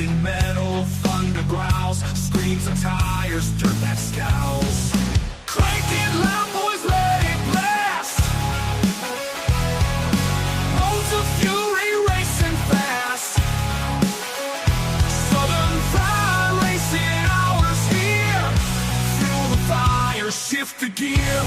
Melting metal, thunder growls, screams of tires, dirt that scowls. Crank it loud, boys, let it blast. Modes of fury racing fast. Southern Fried Racing hours here. Fuel the fire, shift the gear.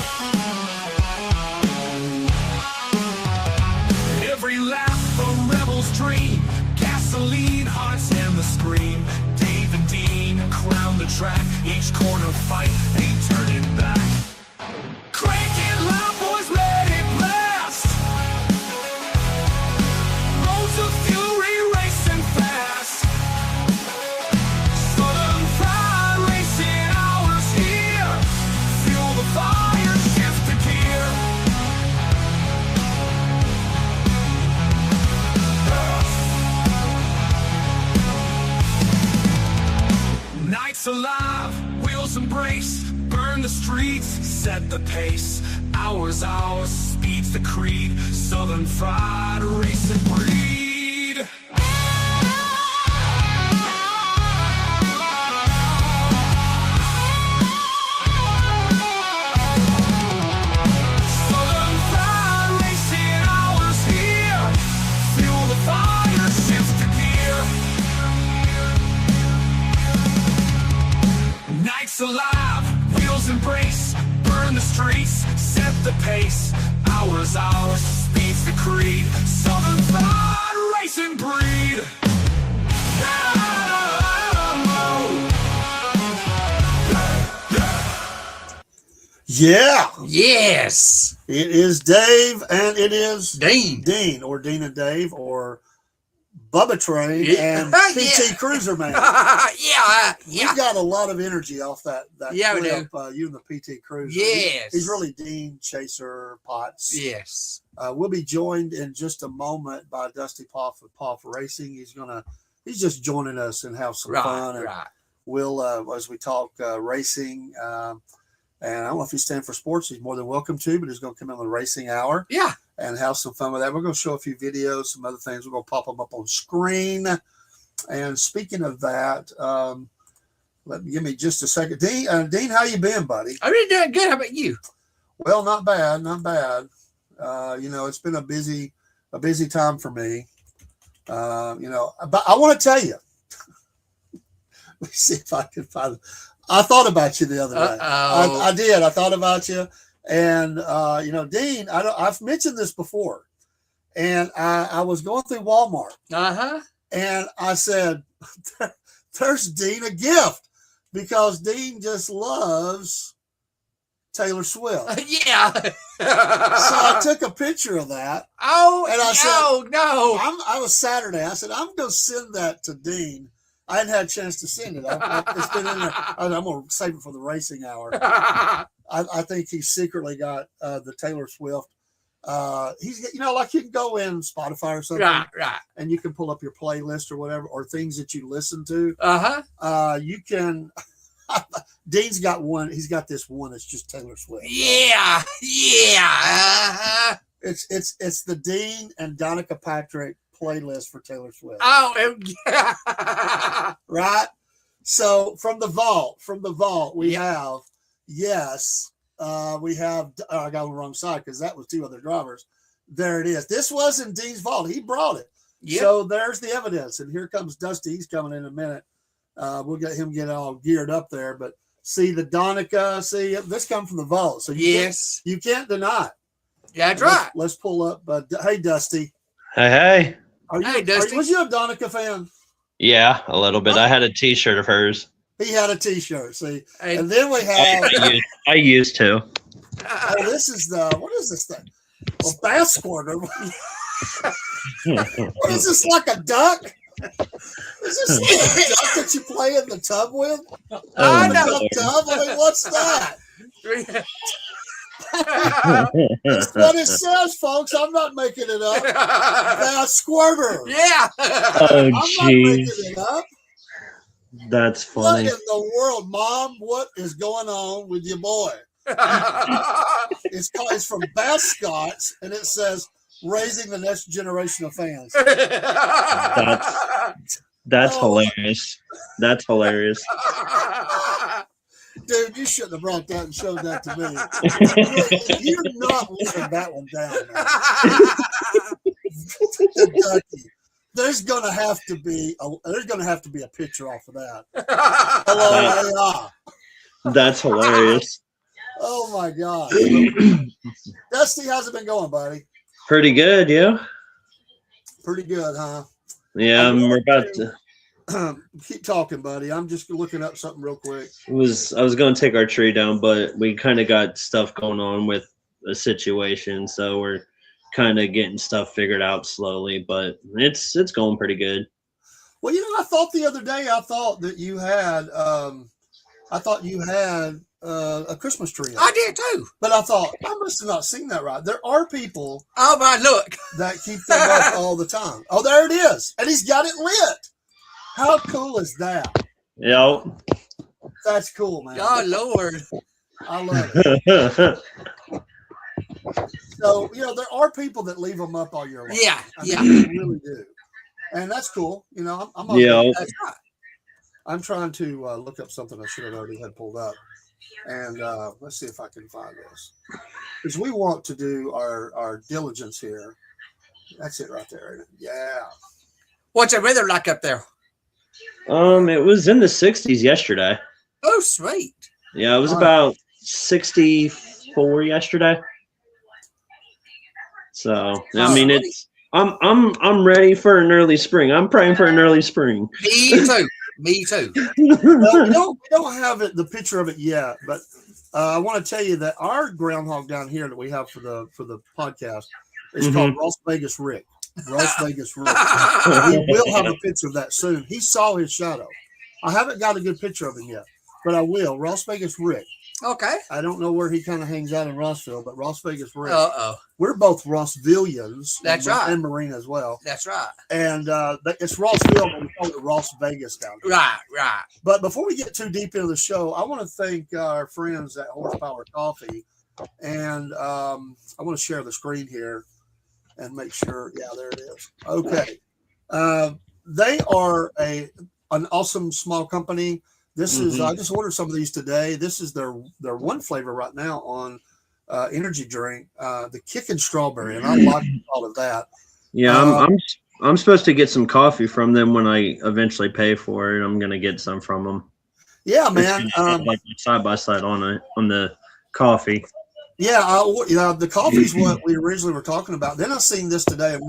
Every lap a rebel's dream. Gasoline, hearts and the scream. Dave and Dean crown the track. Each corner fight, ain't turning back. Crank it loud, boys, let it blast. Roads of fury racing fast. Southern Fried Racing hours here. Fuel the fire, shift the gear. Nights alive, wheels embrace, burn the streets, set the pace. Hours, speed's the creed. Southern Fried Racing breed. Southern Fried Racing hours here. Fuel the fire, shift the gear. Nights alive, wheels embrace, burn the streets, set the pace. Hours, speed's the creed. Southern Fried Racing breed. Yeah, Yes. it is Dave and it is Dean. or Dean and Dave, or Bubba Train Yeah. and PT Cruiser Man. Yeah. We've got a lot of energy off that Yeah, we clip, you and the PT Cruiser. Yes. He's really Dean, Chaser, Potts. Yes. We'll be joined in just a moment by Dusty Paw for Racing. He's just joining us and have some fun. And Right. we'll, as we talk racing, and I don't know if he's staying for sports. He's more than welcome to, but he's going to come in the racing hour. Yeah. And have some fun with that. We're going to show a few videos, some other things. We're going to pop them up on screen. And speaking of that, give me just a second. Dean, how you been, buddy? I've been doing good. How about you? Well, not bad. It's been a busy time for me. But I want to tell you. Let me see if I can find it. I thought about you the other day. I did. I thought about you. And, Dean, I've mentioned this before. And I was going through Walmart. Uh-huh. And I said, there's Dean a gift. Because Dean just loves Taylor Swift. Yeah. So I took a picture of that. Oh, and I said, no. I was Saturday. I said, I'm going to send that to Dean. I hadn't had a chance to send it. It's been in there. I'm going to save it for the racing hour. I think he secretly got the Taylor Swift. He's, like you can go in Spotify or something. Right. And you can pull up your playlist or whatever, or things that you listen to. Uh-huh. You can. Dean's got one. He's got this one that's just Taylor Swift. Yeah. Uh-huh. It's the Dean and Danica Patrick playlist for Taylor Swift. Oh, right. So from the vault, we have, yes, we have, I got on the wrong side because that was two other drivers. There it is. This wasn't Dean's vault. He brought it. Yep. So there's the evidence. And here comes Dusty. He's coming in a minute. We'll get him all geared up there. But see the Danica, this come from the vault. So you can't deny it. Yeah, that's right. Let's pull up. Hey, Dusty. Hey. Dusty. Was you a Danica fan? Yeah, a little bit. I had a T-shirt of hers. He had a T-shirt. See, and then we have. I used to. Oh, this is what is this thing? Well, bass squirter. What is this, like a duck? Is this like a duck that you play in the tub with? I know. Tub? I mean, what's that? That's what it says, folks. I'm not making it up. Bass squirter. Yeah. Oh, I'm not making it up. That's funny. What in the world, Mom? What is going on with your boy? It's from Bass Scots, and it says raising the next generation of fans. That's Oh. hilarious. That's hilarious. Dude, you shouldn't have brought that and showed that to me. You're not living that one down, man. Kentucky. There's gonna have to be a picture off of that. Hello, AI. That's hilarious. Oh my God. Dusty, how's it been going, buddy? Pretty good, yeah. Pretty good, huh? Yeah, we're about to. Keep talking, buddy. I'm just looking up something real quick. I was going to take our tree down, but we kind of got stuff going on with the situation, so we're kind of getting stuff figured out slowly. But it's going pretty good. Well, I thought the other day, that you had, a Christmas tree. I did too. But I thought I must have not seen that right. There are people Oh my, look. that keep them up all the time. Oh, there it is, and he's got it lit. How cool is that? Yep. That's cool, man. Oh Lord. I love it. So there are people that leave them up all year long. Yeah, I mean, yeah. they really do, and that's cool. I'm okay. Yeah. That's right. I'm trying to look up something I should have already had pulled up, and let's see if I can find this, because we want to do our diligence here. That's it right there. Isn't it? Yeah. What's the weather like up there? It was in the 60s yesterday. Oh, sweet. Yeah, it was All right. about 64 yesterday. So I mean, I'm ready for an early spring. I'm praying for an early spring. Me too. Me too. Well, we don't have the picture of it yet, but I want to tell you that our groundhog down here that we have for the podcast is called Las Vegas Rick. Las Vegas Rick. We will have a picture of that soon. He saw his shadow. I haven't got a good picture of him yet, but I will. Las Vegas Rick. Okay. I don't know where he kind of hangs out in Rossville, but Las Vegas Rick. Uh-oh. We're both Rossvillians. That's right. And Marine as well. That's right. And it's Rossville, but we call it Ross Vegas down here. Right. But before we get too deep into the show, I want to thank our friends at Horsepower Coffee. And I want to share the screen here and make sure. Yeah, there it is. Okay. They are an awesome small company. This is, I just ordered some of these today. This is their one flavor right now on energy drink, the Kickin' Strawberry. And I like all of that. Yeah, I'm supposed to get some coffee from them when I eventually pay for it. I'm gonna get some from them. Yeah, man. Like side by side on the coffee. Yeah, the coffee's what we originally were talking about. Then I seen this today, and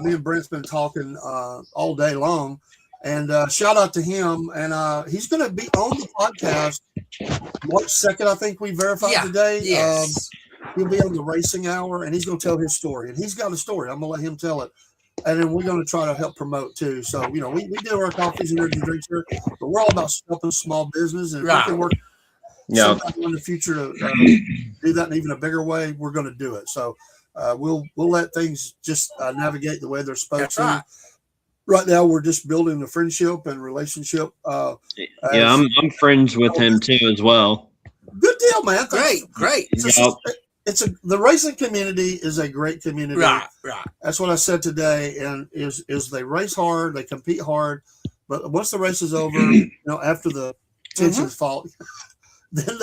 me and Brent's been talking all day long. And shout out to him. And he's going to be on the podcast March 2nd, I think we verified today. Yes. He'll be on the Racing Hour, and he's going to tell his story. And he's got a story. I'm going to let him tell it. And then we're going to try to help promote, too. So, we do our coffees and energy drinks here, but we're all about helping small business. And if we can work sometime in the future to do that in even a bigger way, we're going to do it. So we'll let things just navigate the way they're supposed to. Right. Right now, we're just building a friendship and relationship. Yeah, I'm friends with him too as well. Good deal, man. Great. The racing community is a great community. Right. That's what I said today. And is they race hard, they compete hard, but once the race is over, after the tensions fall, then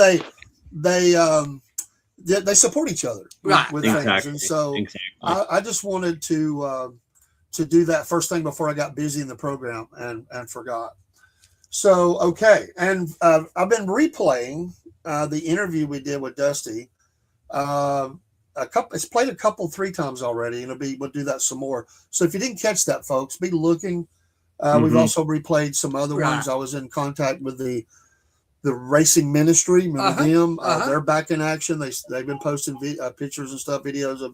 they support each other with things. And so I just wanted to do that first thing before I got busy in the program and forgot. So, okay. And I've been replaying the interview we did with Dusty. It's played a couple, 3 times already, and we'll do that some more. So if you didn't catch that, folks, be looking. We've also replayed some other ones. I was in contact with the racing ministry. Remember them? They're back in action. They've been posting pictures and stuff, videos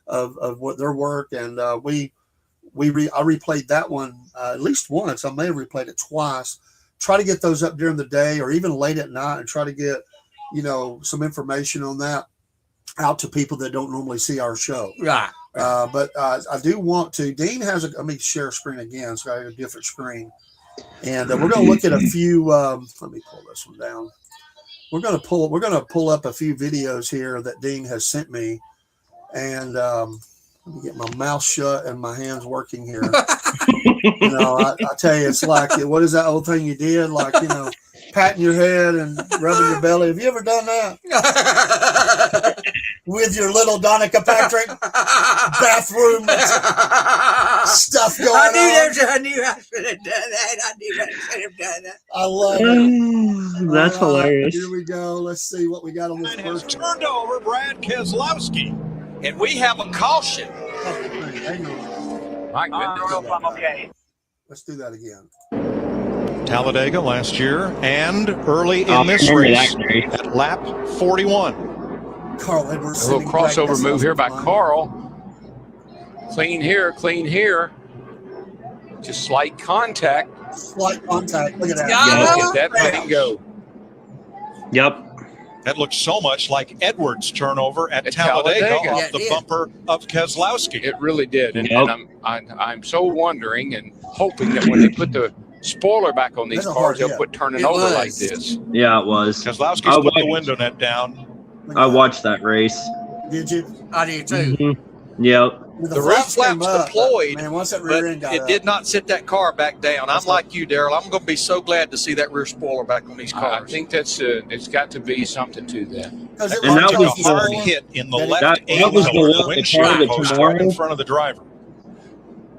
of what their work. And I replayed that one at least once. I may have replayed it twice. Try to get those up during the day or even late at night, and try to get some information on that out to people that don't normally see our show. Right. But I do want to. Dean has let me share a screen again, so I have a different screen, and we're going to look at a few. Let me pull this one down. We're going to pull up a few videos here that Dean has sent me, and Let me get my mouth shut and my hands working here. I tell you, it's like, what is that old thing you did? Like, patting your head and rubbing your belly. Have you ever done that? With your little Donica Patrick bathroom stuff going on. I knew I should have done that. I knew I should have done that. I love it. That's All right, hilarious. Here we go. Let's see what we got on this Has first. turned over Brad Keselowski, and we have a caution. Hang on. My goodness. Let's do that again. Talladega last year and early in this race at lap 41. Carl Edwards. A little crossover move here by Carl. Clean here. Just slight contact. Slight contact. Look at that. Yeah. Look at that thing go. Yep. That looked so much like Edwards' turnover at Talladega off Yeah, it the did. bumper of Keselowski. It really did. And, Yep. and I'm so wondering and hoping that when they put the spoiler back on these That's a cars, hard they'll hit. quit turning It over was. like this. Yeah, it was. Keselowski's I put the watched- window net down. Look at I that. watched that race. Did you? I do too. Mhm. Yep. The The rear flaps came flaps up, deployed, man, once that But rear end got it up. did not sit that car back down. That's I'm like you, Daryl. I'm going to be so glad to see that rear spoiler back on these I cars. think that's it's got to be something to that. Because it And that looked was like a hard the- hit in the that- left that aid was the pillar, one- the windshield car that post tomorrow- right in front of the driver.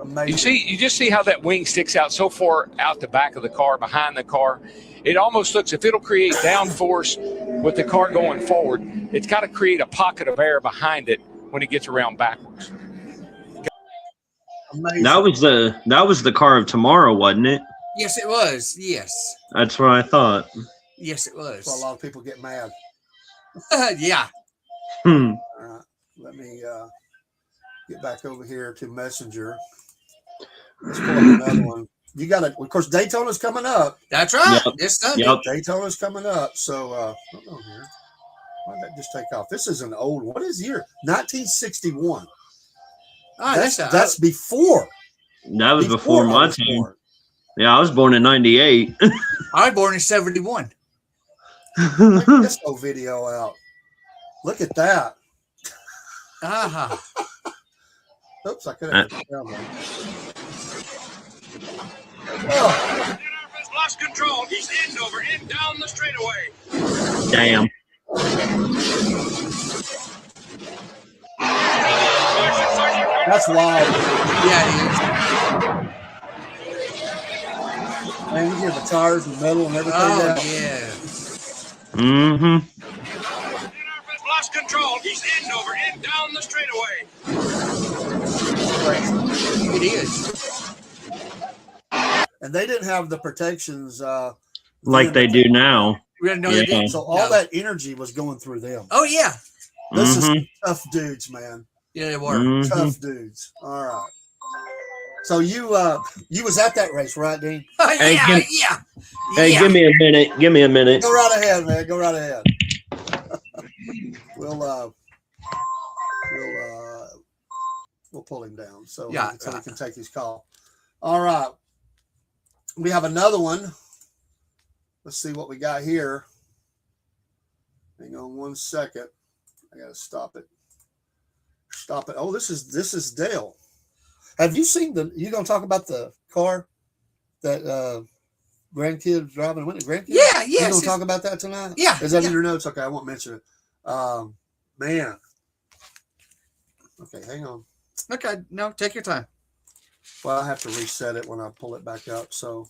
Amazing. You just see how that wing sticks out so far out the back of the car, behind the car. It almost looks, if it'll create downforce with the car going forward, it's got to create a pocket of air behind it when it gets around backwards. Amazing. That was the car of tomorrow, wasn't it? Yes, it was. Yes. That's what I thought. Yes, it That's why a was. lot of people get mad. Yeah. Hmm. All right. Let me get back over here to Messenger. Let's pull up another one. You got it. Of course, Daytona's coming up. That's right. Yep. This Sunday. Yep. Daytona's coming up. So, hold on here. Why did that just take off? This is an old. What is year? 1961. Oh, That's before. That was before I my was time. born. Yeah, I was born in '98. I was born in 71. Check this old video out. Look at that. Uh-huh. Oops, I could have down there. Oh, Lost control. He's end over, end down the straightaway. Damn. that's wild. Yeah, it Man, you hear the tires and metal and is. everything Oh, down. yeah. Mm-hmm. Lost control. He's end over, end down the straightaway. It is. And they didn't have the protections Like they do now. We no, Yeah. they didn't. so all No. that energy was going through them. Oh, yeah. This is Mhm. tough dudes, man. Yeah, they were. Mhm. Tough dudes. All right. So you was at that race, right, Dean? Hey, yeah, give- yeah. Hey, yeah. give me a minute. Give me a minute. Go right ahead, man. Go right ahead. We'll pull him down so Yeah. so we can take his call. All right. We have another one. Let's see what we got here. Hang on 1 second. I gotta stop it. Stop it. Oh, this is Dale. Have you seen you gonna talk about the car that grandkids driving? When grandkids? Yeah, You yes. gonna talk about that tonight? Yeah, Is that yeah. in your notes? Okay, I won't mention it. Man. Okay, hang on. Okay, no, take your time. Well, I have to reset it when I pull it back up. So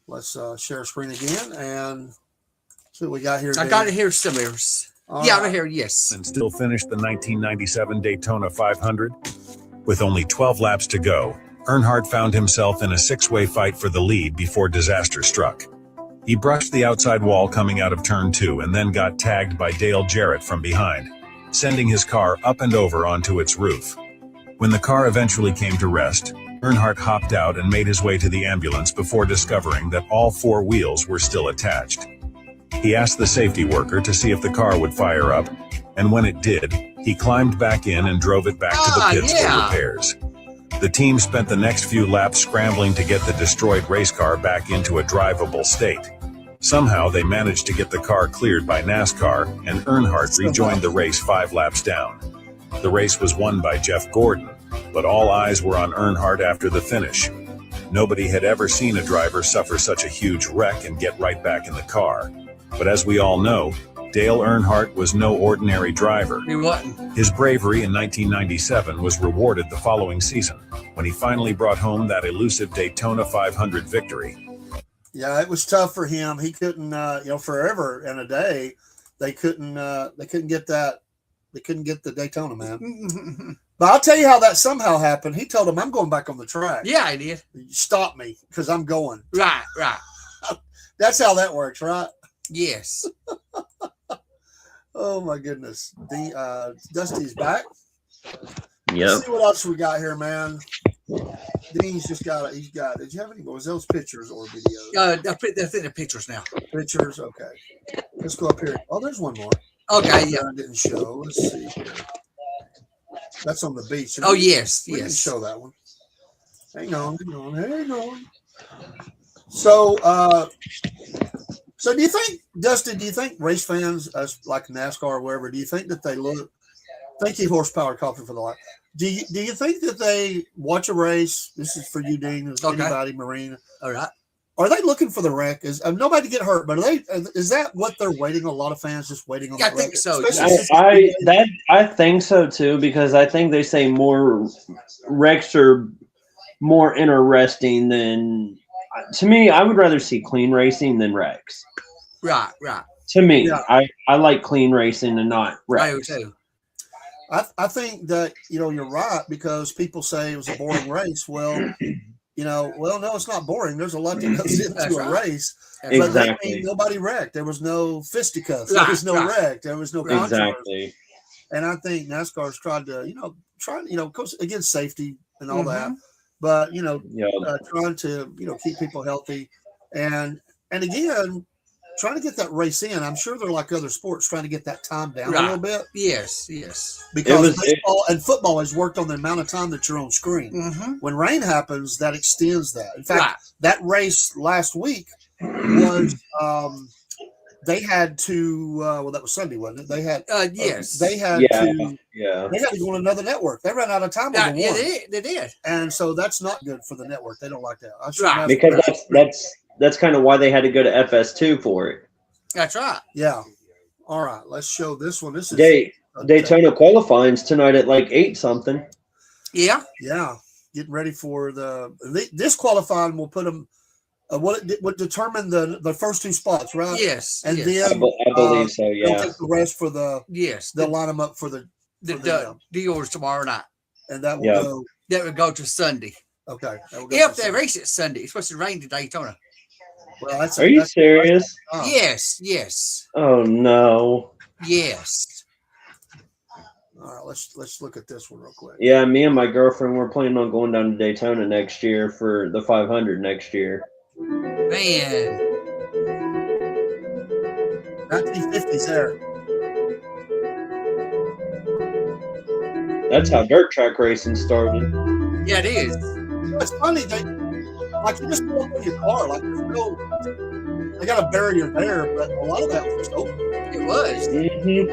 let's share screen again and see what we got here. I Dave. got it here, Sillers. All Yeah, right. right here, yes. And still finished the 1997 Daytona 500. With only 12 laps to go, Earnhardt found himself in a six-way fight for the lead before disaster struck. He brushed the outside wall coming out of turn 2 and then got tagged by Dale Jarrett from behind, sending his car up and over onto its roof. When the car eventually came to rest, Earnhardt hopped out and made his way to the ambulance before discovering that all 4 wheels were still attached. He asked the safety worker to see if the car would fire up, and when it did, he climbed back in and drove it back to the pits for yeah. repairs. The team spent the next few laps scrambling to get the destroyed race car back into a drivable state. Somehow they managed to get the car cleared by NASCAR, and Earnhardt rejoined the race 5 laps down. The race was won by Jeff Gordon, but all eyes were on Earnhardt after the finish. Nobody had ever seen a driver suffer such a huge wreck and get right back in the car. But as we all know, Dale Earnhardt was no ordinary driver. He wasn't. His bravery in 1997 was rewarded the following season, when he finally brought home that elusive Daytona 500 victory. Yeah, it was tough for him. He couldn't, forever and a day, they couldn't get that. They couldn't get the Daytona, man. But I'll tell you how that somehow happened. He told him, "I'm going back on the track." Yeah, I did. Stop me because I'm going. Right. That's how that works, right? Yes. Oh my goodness. Dusty's back. Yep. Let's see what else we got here, man. Dean's just got. Did you have any? Was those pictures or videos? They're in the pictures now. Pictures. Okay. Let's go up here. Oh, there's one more. Okay, yeah. I didn't show. Let's see here. That's on the beach. Oh, yes, We didn't yes. show that one. Hang on. So, so do you think, Dustin? Do you think race fans, like NASCAR or wherever, do you think that they look? Thank you, Horsepower Coffee, for the light. Do you think that they watch a race? This is for you, Dean. Okay. Anybody, Marine? All right. Are they looking for the wreck? Is nobody to get hurt? But is that what they're waiting? A lot of fans just waiting on. Yeah, the I think wreck? so. Especially I think so too, because I think they say more wrecks are more interesting than. To me, I would rather see clean racing than wrecks. Right. To me, Yeah. I like clean racing and not I do wrecks. too. I think that you're right, because people say it was a boring race. Well, no, it's not boring. There's a lot that goes into That's a right. race. That's But that Exactly. means nobody wrecked. There was no fisticuffs. There Right, was no right. wreck. There was no controversy. Exactly. And I think NASCAR's tried to, coach against safety and all that. Mhm. But Yeah. trying to keep people healthy, and again, trying to get that race in. I'm sure they're like other sports, trying to get that time down a Right. little bit, Yes. because baseball and football has worked on the amount of time that you're on screen. Mm-hmm. When rain happens, that extends that. In fact, Right. that race last week was they had to that was Sunday, wasn't it? They had Yes. they had Yeah. to Yeah. they had to go on another network. They ran out of time on the Yeah, one. they did. And so that's not good for the network. They don't like that. I should Right. imagine Because that's kind of why they had to go to FS2 for it. That's right. yeah. All right, let's show this one. This is Daytona qualifying's tonight at like 8 something. Yeah. Yeah, getting ready for this qualifying will put them. Would determine the first 2 spots, right? Yes. And yes. then I believe so. they'll Yeah. take the rest for the. Yes. They'll line them up for the Dealers tomorrow night. and that will Yeah. go. That would go to Sunday. Okay. That will go If for they Sunday. race it Sunday, it's supposed to rain to Daytona. Well, that's Are you serious? Yes. Oh no. Yes. All right, let's look at this one real quick. Yeah, me and my girlfriend were planning on going down to Daytona next year for the 500 next year. Man. 1950s there. That's how dirt track racing started. Yeah, it is. It's funny like you just pull up in your car, like there's no. They got a barrier there, but a lot of that was just open. It was. Mm-hmm.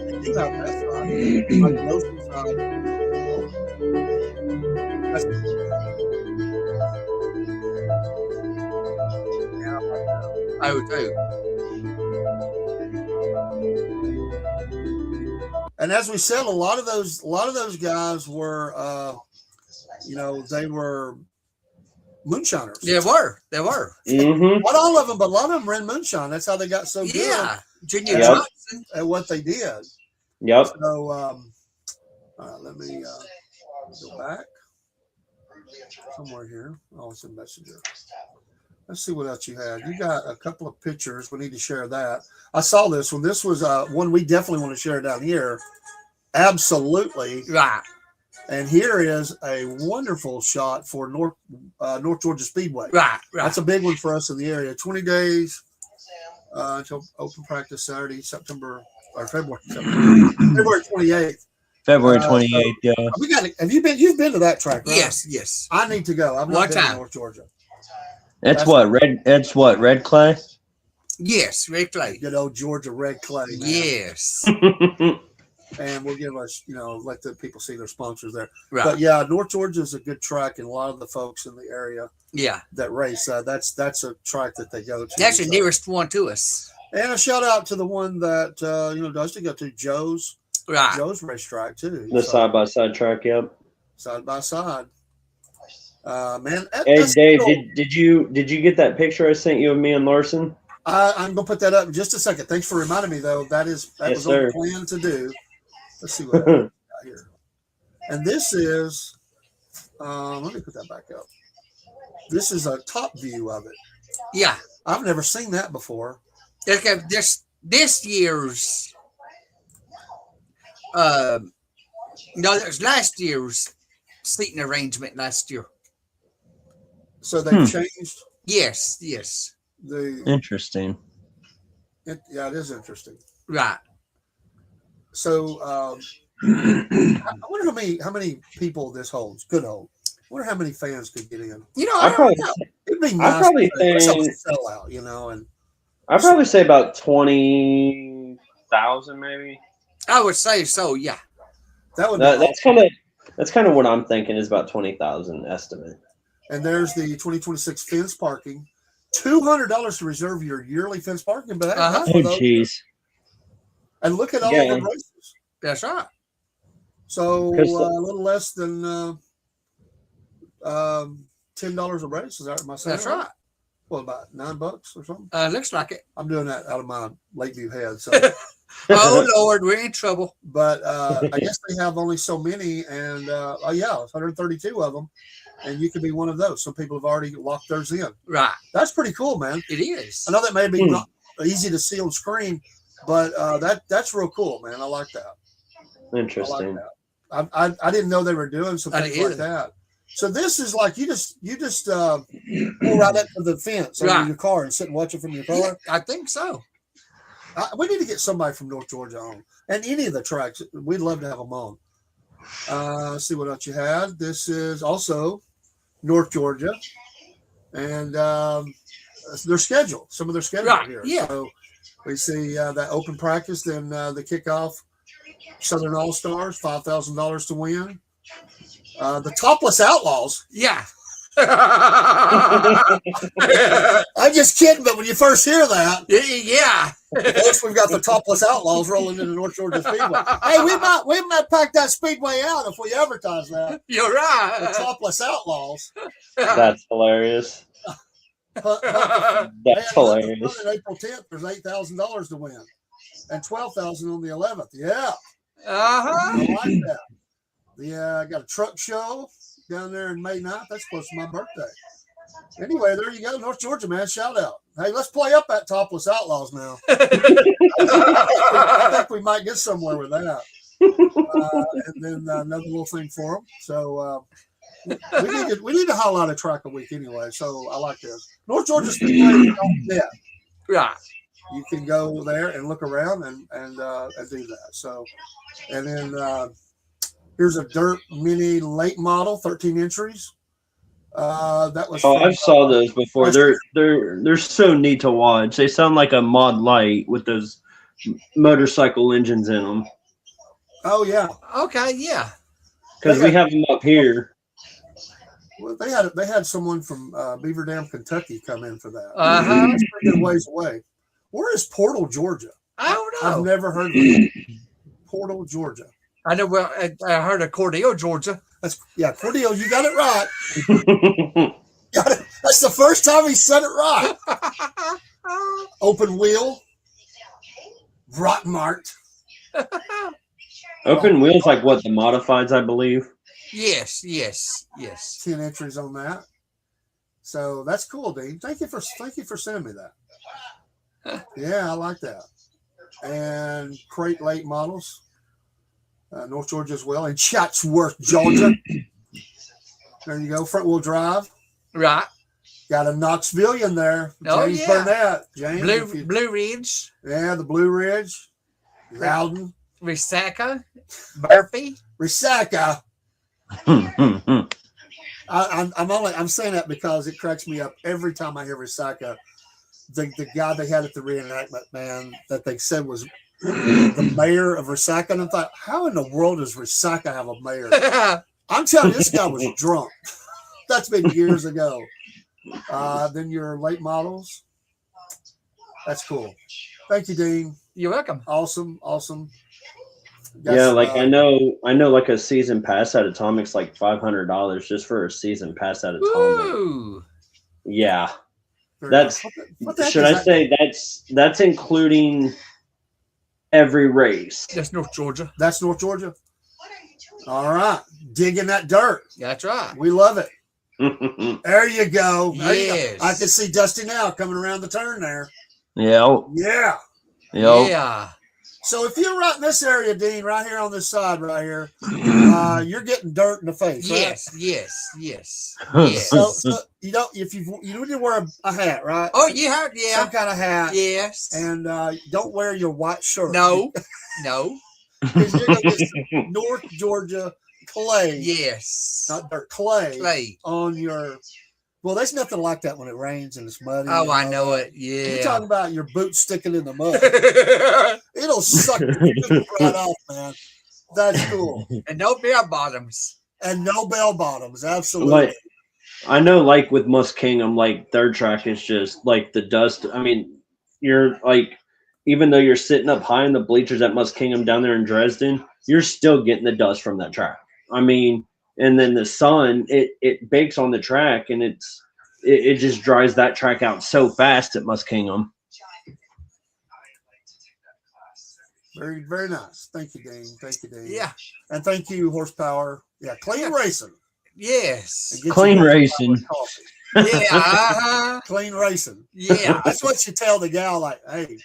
They do have that side, like the ocean side. I would too. And as we said, a lot of those guys were, they were moonshiners. They were. Mm-hmm. Not all of them, but a lot of them ran moonshine. That's how they got so good Yeah. Junior Yep. Johnson. at what they did. Yep. So, all right, let me go back somewhere here. Oh, it's a messenger. Let's see what else you had. You got a couple of pictures. We need to share that. I saw this one. This was one we definitely want to share down here. Absolutely. Right. And here is a wonderful shot for North Georgia Speedway. Right. That's a big one for us in the area. 20 days until open practice Saturday, February 28th. February Uh, 28th. Yeah. We got. You've been to that track, right? Yes. I need to go. I've not One been to time. North Georgia. That's what red clay. Yes, Red Clay. Good old Georgia red clay. Man. Yes. and we'll give us, let the people see their sponsors there. Right. But yeah, North Georgia is a good track, and a lot of the folks in the area Yeah. that race, that's a track that they go to. That's the So- nearest one to us. And a shout out to the one that Dusty got to, Joe's Right. racetrack too. The So, side-by-side track, yep. side by side. Man, Hey that's Dave, cool. did you get that picture I sent you of me and Larson? I'm gonna put that up in just a second. Thanks for reminding me, though. That Yes, was on sir. the plan to do. Let's see what I got here. And this is, let me put that back up. This is a top view of it. Yeah. I've never seen that before. Okay, this year's no, there's last year's seating arrangement last year. So they've changed Yes. the. Interesting. Yeah, it is interesting. Right. So I wonder how many people this holds. Could hold. I wonder how many fans could get in. I don't know. It'd be I'd nice. probably to say- sell out, and I'd probably say about 20,000, maybe. I would say so. Yeah. that would be. That's kind of what I'm thinking is about 20,000 estimate. And there's the 2026 fence parking. $200 to reserve your yearly fence parking, but Uh-huh. that's for Oh, those. jeez. And look at all Yeah. the races. That's right. So a 'Cause little less than $10 a race. Is that my saying? That's right. What, about $9 or something? Looks like it. I'm doing that out of my Lakeview head. So, Oh Lord, we're in trouble. but I guess they have only so many, and 132 of them, and you could be one of those. Some people have already locked theirs in. Right. That's pretty cool, man. It is. I know that may be not easy to see on screen, but that's real cool, man. I like that. I like Interesting. that. I didn't know they were doing some I things didn't like either. that. So this is like you just pull right up to the fence Right. on your car and sit and watch it from your car. I think so. We need to get somebody from North Georgia on, and any of the tracks. We'd love to have them on. Let's see what else you had. This is also North Georgia, and their schedule. Some of their schedule Right, here. yeah. So we see that open practice, then the kickoff, Southern All Stars, $5,000 to win. The Topless Outlaws. Yeah. I'm just kidding, but when you first hear that, Yeah. first we've got the Topless Outlaws rolling into North Georgia Speedway. Hey, we might pack that speedway out if we advertise that. You're The right. Topless Outlaws. That's hilarious. That's hilarious. On April 10th, there's $8,000 to win, and $12,000 on the 11th. Yeah, Uh-huh. I like that. Yeah, I got a truck show down there in May 9th. That's close to my birthday. Anyway, there you go, North Georgia, man. Shout out. Hey, let's play up that Topless Outlaws now. I think we might get somewhere with that. And then another little thing for them. So we need to highlight a track a week anyway. So I like this. North Georgia Speedway. Yeah, Right. you can go there and look around and do that. So, and then here's a dirt mini late model, 13 entries. That was. Oh, from, I saw those before. They're so neat to watch. They sound like a mod light with those motorcycle engines in them. Oh yeah. Okay, yeah. Because we have them up here. Well, they had someone from Beaver Dam, Kentucky, come in for that. Uh-huh. That's pretty good ways away. Where is Portal, Georgia? I don't I've know. never heard of it. Portal, Georgia. I know. Well, I heard of Cordeo, Georgia. Cordeo, you got it right. Got it. That's the first time he said it right. Open wheel, Rock Mart. Open wheels, like what, the modifieds, I believe. Yes. 10 entries on that. So that's cool, Dean. Thank you for sending me that. Yeah, I like that. And crate late models, North Georgia as well, and Chatsworth, Georgia. There you go, front wheel drive. Right. Got a Knoxville in there. Oh, James yeah. Burnett. James, Blue Ridge, yeah, the Blue Ridge, Loudon, Resaca, Murphy. Resaca. I'm saying that because it cracks me up every time I hear Resaca. The guy they had at the reenactment, man, that they said was the mayor of Resaca. And I thought, how in the world does Resaca have a mayor? I'm telling you, this guy was drunk. That's been years ago. Then your late models. That's cool. Thank you, Dean. You're welcome. Awesome. Yeah, like I know like a season pass at Atomic's like $500 just for a season pass at Atomic. Ooh. Yeah. Very That's nice. What the heck should is I that? say that's including every race. That's North Georgia. That's North Georgia. All right. Digging that dirt. That's right. We love it. There you go. There you go. Yes. I can see Dusty now coming around the turn there. Yeah. Yeah. Yeah. So if you're right in this area, Dean, right here on this side right here, you're getting dirt in the face, right? Yes. So you don't you need to wear a hat, right? Oh, yeah. Some kind of hat. Yes. And don't wear your white shirt. No. 'Cause you're gonna get some North Georgia clay. Yes. Not dirt, clay. Clay. On your. Well, there's nothing like that when it rains and it's muddy. Oh, and I all know that. it. Yeah. You're talking about your boots sticking in the mud. It'll suck your boot right off, man. That's cool. And no bell bottoms. And no bell bottoms, absolutely. Like I know, like with Muskingum, like their track is just like the dust. I mean, you're like, even though you're sitting up high in the bleachers at Muskingum down there in Dresden, you're still getting the dust from that track. I mean, and then the sun, it bakes on the track, and it just dries that track out so fast at Muskingum. Very, very nice. Thank you, Dean. Thank you, Dean. Yeah. And thank you, Horsepower. Yeah, clean racing. Yes. And get Clean your racing. with coffee. Yeah. Clean racing. Yeah. That's what you tell the gal, like, hey,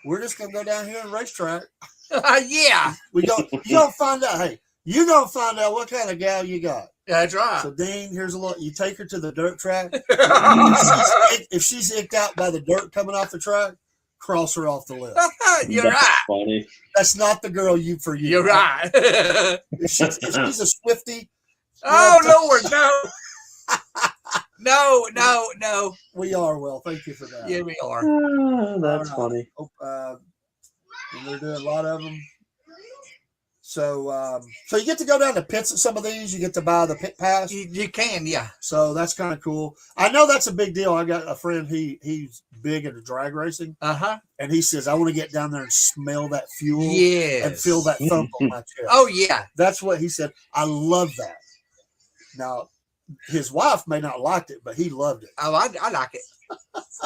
we're just gonna go down here and racetrack. Yeah. You gonna find out, hey, you gonna find out what kind of gal you got. That's right. So Dean, here's a look. You take her to the dirt track. If she's icked out by the dirt coming off the track, cross her off the list. You're That's right. funny. That's not the girl for you. You're right. If she's a Swiftie, Oh, Lord, no. No. we are. Well, thank you for that. Yeah, we are. That's All funny. right. And they're doing a lot of them. So, so you get to go down to pits at some of these. You get to buy the pit pass. You can, yeah. So that's kind of cool. I know that's a big deal. I got a friend. He's big into drag racing, and he says I want to get down there and smell that fuel, Yes. and feel that thump on my chest. Oh, yeah. That's what he said. I love that. Now, his wife may not liked it, but he loved it. Oh, I like it.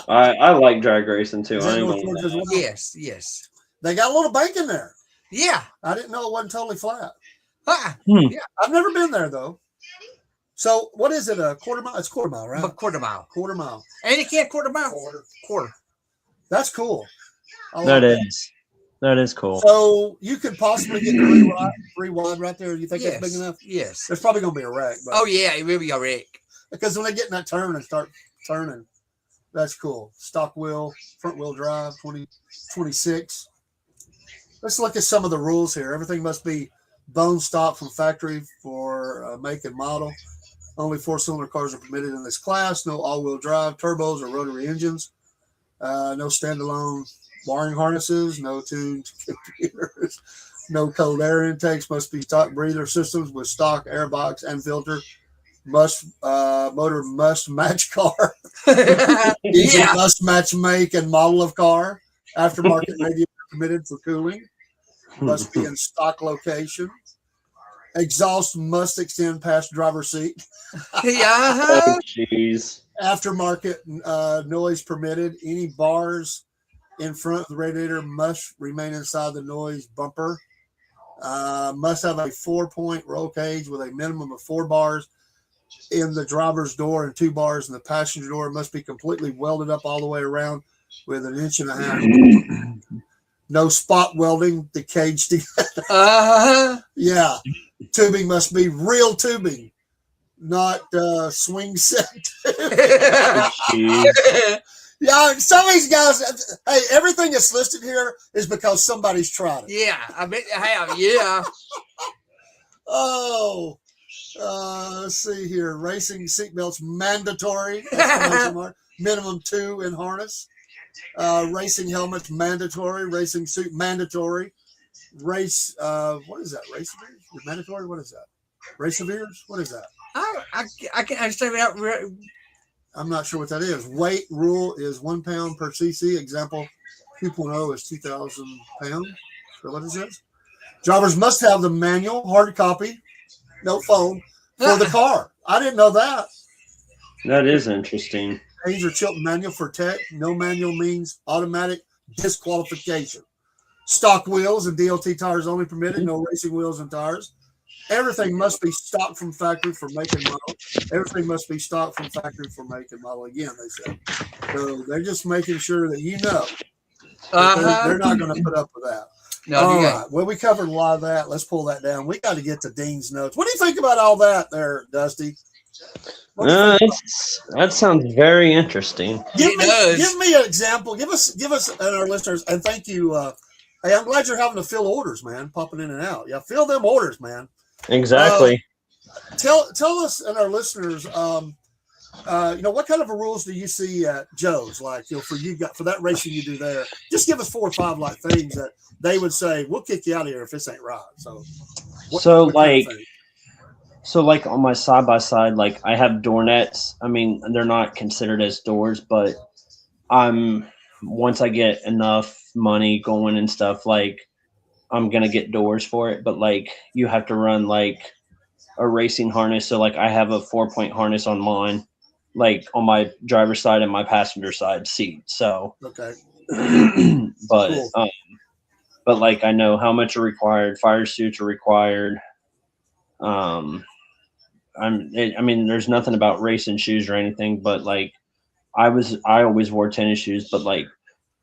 I like drag racing too. Is I that ain't North gonna Georgia as lie. well? Yes. They got a little bank in there. Yeah. I didn't know it wasn't totally flat. Yeah. I've never been there though. So what is it? A quarter mile? It's quarter mile, right? But quarter mile. Quarter mile. And you can't quarter mile. Quarter. That's cool. I like That is cool. So you could possibly get three wide right there. You think that's big enough? Yes. There's probably going to be a wreck. But Oh, yeah. It will be a wreck. because when they get in that turn and start turning, that's cool. Stock wheel, front wheel drive, 2026. Let's look at some of the rules here. Everything must be bone stock from factory for make and model. Only 4-cylinder cars are permitted in this class. No all-wheel drive, turbos, or rotary engines. No standalone wiring harnesses. No tuned computers. No cold air intakes. Must be stock breather systems with stock air box and filter. Motor must match car. Engine must match make and model of car. Aftermarket radiator permitted for cooling. Must be in stock location. Exhaust must extend past driver's seat. Yeah. Oh, jeez. Aftermarket noise permitted. Any bars in front of the radiator must remain inside the noise bumper. Must have a 4-point roll cage with a minimum of 4 bars in the driver's door and 2 bars in the passenger door. Must be completely welded up all the way around with 1.5 inches. No spot welding the cage together. Yeah. Tubing must be real tubing, not swing set. Yeah, some of these guys, hey, everything that's listed here is because somebody's tried it. Yeah, I bet you have. Yeah. Oh, let's see here. Racing seatbelts mandatory. Minimum 2 in harness. Racing helmets mandatory. Racing suit mandatory. Race. What is that? Race mandatory. What is that? Raceviers. What is that? I can understand that. I'm not sure what that is. Weight rule is 1 pound per cc. Example 2.0 is 2,000 pounds. So what is this? Drivers must have the manual, hard copy, no phone, for the car. I didn't know that. That is interesting. Change or tilt manual for tech. No manual means automatic disqualification. Stock wheels and DOT tires only permitted. No racing wheels and tires. Everything must be stock from factory for make and model. Everything must be stock from factory for make and model. Again, they said. So they're just making sure that you know that they're not going to put up with that. No, all right. Well, we covered a lot of that. Let's pull that down. We got to get to Dean's notes. What do you think about all that there, Dusty? That sounds very interesting. Give me an example. Give us and our listeners, and thank you. Hey, I'm glad you're having to fill orders, man, popping in and out. Yeah, fill them orders, man. Exactly. Tell us and our listeners, what kind of rules do you see at Joe's? Like, for that racing you do there, just give us 4 or 5 things that they would say, we'll kick you out of here if this ain't right. So on my side by side, like I have door nets. I mean, they're not considered as doors, but once I get enough money going and stuff, like I'm gonna get doors for it. But like you have to run like a racing harness. So like I have a 4-point harness on mine, like on my driver's side and my passenger side seat. So okay. But cool. But like I know how much are required. Fire suits are required. I mean, there's nothing about racing shoes or anything, but like I always wore tennis shoes, but like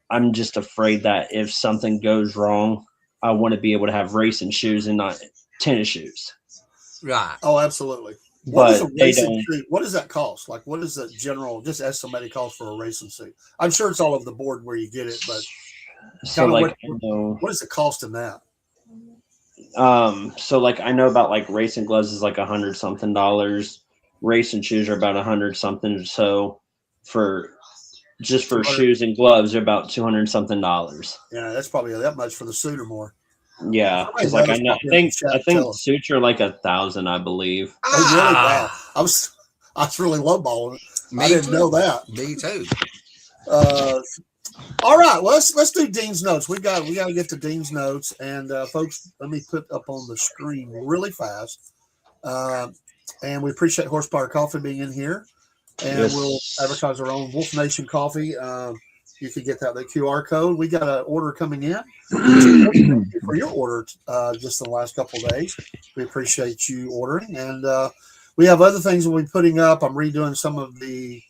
I'm just afraid that if something goes wrong, I want to be able to have racing shoes and not tennis shoes. Right. Oh, absolutely. What does that cost? Like, what is the general, just estimated cost for a racing suit? I'm sure it's all over the board where you get it, but so like what is the cost in that? So like I know about like racing gloves is like $100 something. Racing shoes are about $100 something. So for shoes and gloves are about $200 something. Yeah, that's probably that much for the suit or more. Yeah, because like I think suits are like 1,000, I believe. Oh, really? Wow. I was really lowballing it. I didn't know that. Me too. All right, well, let's do Dean's notes. We got to get to Dean's notes, and folks, let me put up on the screen really fast. And we appreciate Horsepower Coffee being in here, and yes. We'll advertise our own Wolf Nation coffee. You can get that QR code. We got an order coming in for your order just the last couple of days. We appreciate you ordering, and we have other things we'll be putting up. I'm redoing some of the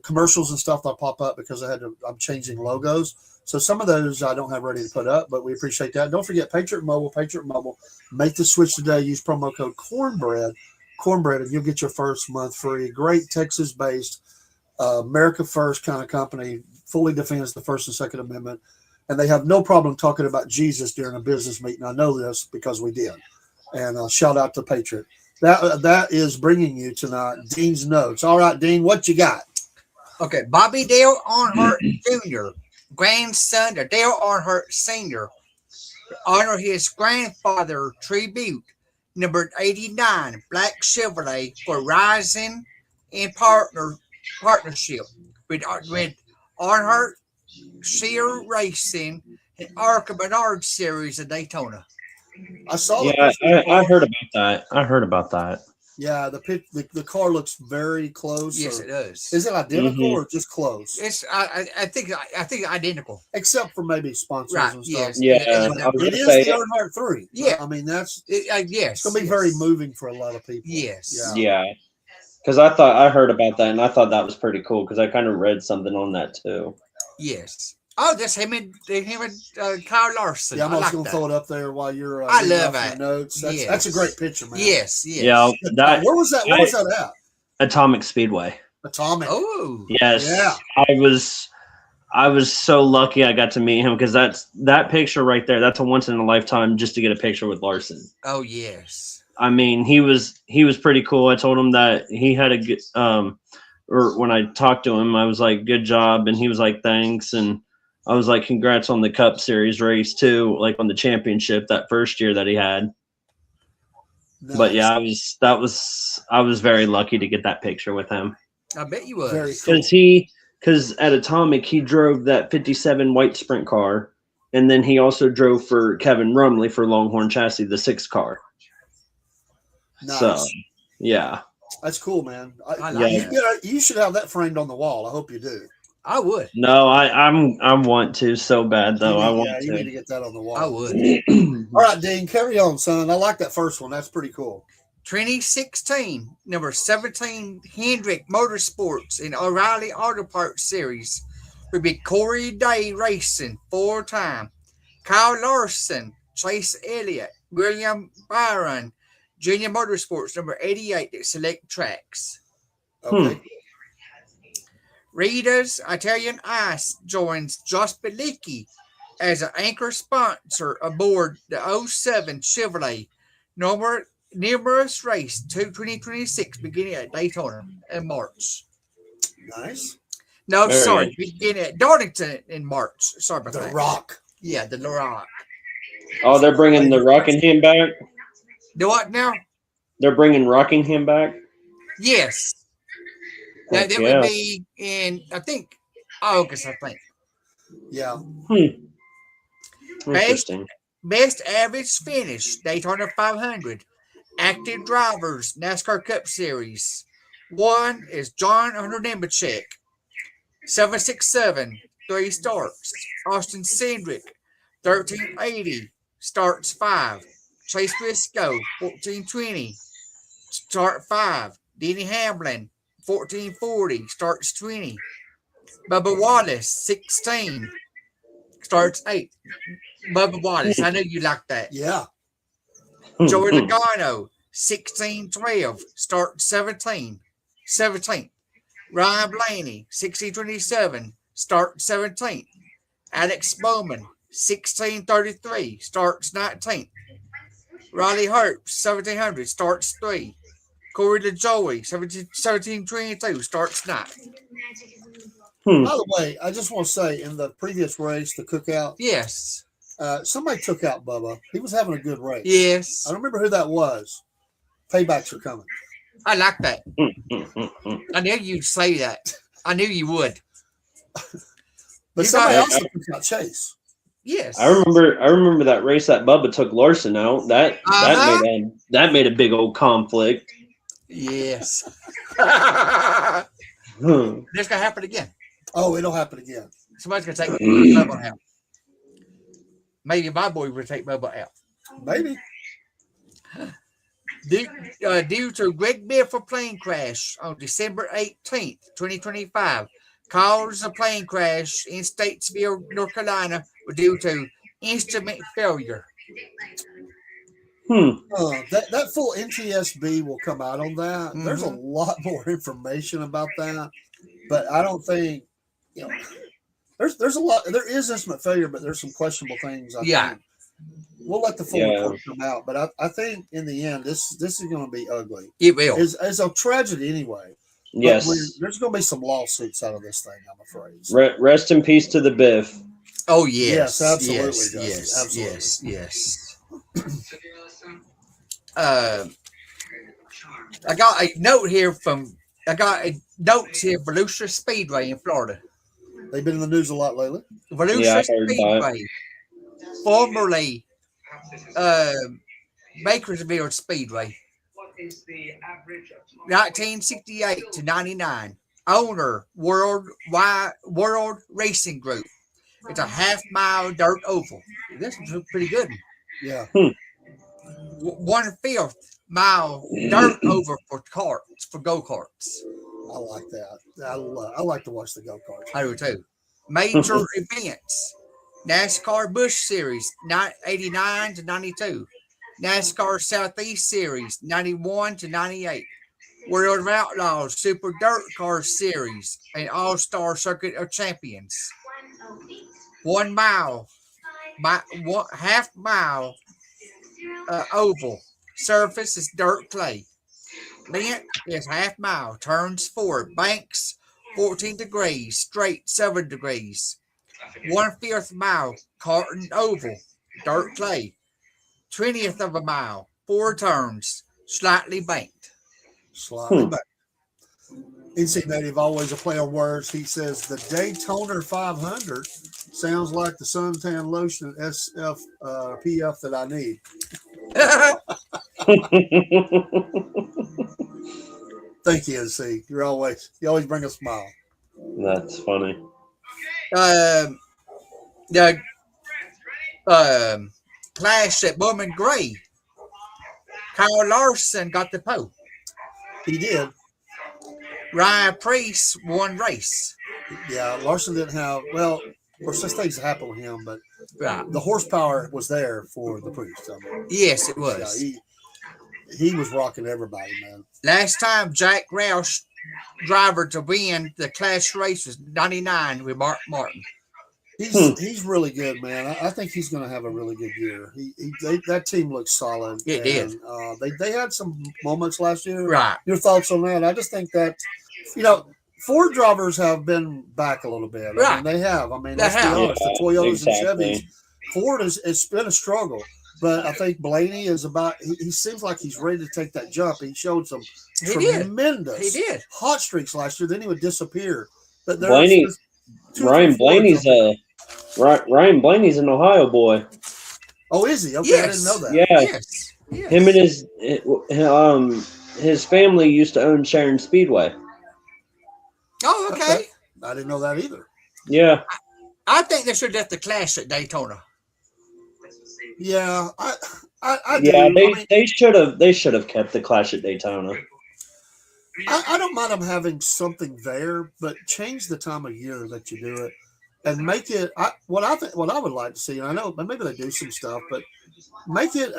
commercials and stuff that pop up because I'm changing logos. So some of those I don't have ready to put up, but we appreciate that. Don't forget Patriot Mobile. Make the switch today. Use promo code Cornbread, and you'll get your first month free. Great Texas-based, America First kind of company, fully defends the First and Second Amendment, and they have no problem talking about Jesus during a business meeting. I know this because we did. And shout out to Patriot. That is bringing you tonight Dean's notes. All right, Dean, what you got? Okay, Bobby Dale Earnhardt Jr., grandson of Dale Earnhardt Sr., honor his grandfather tribute, number 89, Black Chevrolet, for rising in partnership with Earnhardt Sear Racing and Arca Bernard Series of Daytona. I saw. Yeah, I heard about that. Yeah, the car looks very close. Yes, it does. Is it identical or just close? It's I think identical, except for maybe sponsors and stuff. Yes. Yeah, it is the Earnhardt 3. Yeah, I mean yes, it's gonna be very moving for a lot of people. Yes, yeah. Because I heard about that and I thought that was pretty cool because I kind of read something on that too. Yes. Oh, that's him and Kyle Larson. Yeah, I'm also going to throw it up there while you're I love it. Notes. That's a great picture, man. Yes. Yeah. Where was that? Where was that at? Atomic Speedway. Atomic. Oh. Yes. Yeah. I was so lucky I got to meet him because that picture right there, that's a once in a lifetime just to get a picture with Larson. Oh, yes. I mean, he was pretty cool. I told him that he had a good or when I talked to him, I was like, "Good job," and he was like, "Thanks," and I was like, "Congrats on the Cup Series race too, like on the championship that first year that he had." Nice. But yeah, I was very lucky to get that picture with him. I bet you was. Very cool. Because at Atomic he drove that 57 white sprint car, and then he also drove for Kevin Rumley for Longhorn Chassis, the 6 car. Nice. So yeah, That's cool, man. I like you, you should have that framed on the wall. I hope you do. I would. no, I want to so bad though. I want you need to to. get that on the wall. I would. All right, Dean, carry on, son. I like that first one. That's pretty cool. 2016, number 17, Hendrick Motorsports in O'Reilly Auto Parts Series will be Corey Day Racing 4-time, Kyle Larson, Chase Elliott, William Byron, Junior Motorsports number 88 at select tracks. Okay. Rita's Italian Ice joins Josh Belicki as an anchor sponsor aboard the 07 Chevrolet numerous race to 2026 beginning at Daytona in March. Nice. No, Very sorry, nice. beginning at Darlington in March. Sorry about The that. Rock. Yeah, the Rock. Oh, they're bringing the Rockingham back. The what now? They're bringing Rockingham back. Yes. That Yeah. would be in, I think, August, I think. Yeah. Interesting. Best average finish, Daytona 500. Active drivers, NASCAR Cup Series. 1 is John Hunter Nemechek, 767, 3 starts. Austin Cindric, 1380, starts 5. Chase Briscoe, 1420, start 5. Denny Hamlin, 1440, starts 20. Bubba Wallace, 16, starts 8. Bubba Wallace, I know you like that. Yeah. Joey Logano, 1612, starts 17. 17th. Ryan Blaney, 1627, starts 17th. Alex Bowman, 1633, starts 19th. Riley Herbst, 1700, starts 3. Corey LaJoie, 1722, starts 9. By the way, I just want to say in the previous race, the cookout, Yes. somebody took out Bubba. He was having a good race. Yes. I don't remember who that was. Paybacks are coming. I like that. I knew you'd say that. I knew you would. But You somebody got- else took out Chase. Yes. I remember that race that Bubba took Larson out. That made a big old conflict. Yes. Hmm. This gonna happen again. Oh, it'll happen again. Somebody's gonna take Bubba out. Maybe my boy will take Bubba out. Maybe. Due to Greg Biffle plane crash on December 18th, 2025, cause of plane crash in Statesville, North Carolina, were due to instrument failure. That full NTSB will come out on that. Mm-hmm. There's a lot more information about that, but I don't think there's a lot. There is instrument failure, but there's some questionable things. I think. We'll let the full report come out, but I think in the end, this is going to be ugly. It will. It's a tragedy anyway. Yes. There's going to be some lawsuits out of this thing, I'm afraid. Rest in peace to the Biff. Oh yes, Yes, absolutely, yes, Dusty, yes, absolutely. yes, I got a note here for Volusia Speedway in Florida. They've been in the news a lot lately. Volusia Yeah, I heard Speedway, formerly Bakersville Speedway, 1968 to 99. Owner World Racing Group. It's a half-mile dirt oval. This is pretty good. Yeah. 1/5 mile dirt oval for go-karts. I like that. I like to watch the go-karts. I do too. Major events. NASCAR Busch Series, 89 to 92. NASCAR Southeast Series, 91 to 98. World of Outlaws Super Dirt Car Series and All-Star Circuit of Champions. 1 mile, half mile oval. Surface is dirt clay. length is half mile. Turns 4. Banks 14 degrees. Straight 7 degrees. 1/5 mile. Carton oval. Dirt clay. 20th of a mile. 4 turns. Slightly banked. Slightly back. NC Native, always a play on words. He says the Daytona 500 sounds like the suntan lotion SFP that I need. Thank you, NC. You always bring a smile. That's funny. The clash at Bowman Gray. Kyle Larson got the pole. He did. Ryan Priest won race. Yeah, Larson didn't have, well, of course, such things happen with him, but Right. the horsepower was there for the Priest. I mean, Yes, it was. yeah, he was rocking everybody, man. Last time Jack Roush driver to win the clash race was 99 with Mark Martin. He's really good, man. I think he's going to have a really good year. That team looks solid. It and, did. They had some moments last year. Right. Your thoughts on that? I just think that, Ford drivers have been back a little bit. Right. I mean, they have. I mean, They let's be have. honest. The Toyotas exactly. and Chevys, Ford it's been a struggle. But I think Blaney is he seems like he's ready to take that jump. He showed some He did. tremendous He did. hot streaks last year. Then he would disappear. But Blaney- there's two or Ryan three Fords Ryan Blaney's an Ohio boy. Oh, is he? Okay, Yes. I didn't know that. Yeah, Yes. Yes. him and his family used to own Sharon Speedway. Oh, okay. I didn't know that either. Yeah, I think they should have the clash at Daytona. Yeah, I yeah. do. They should have kept the Clash at Daytona. I don't mind them having something there, but change the time of year that you do it and make it. What I would like to see, and I know maybe they do some stuff, but make it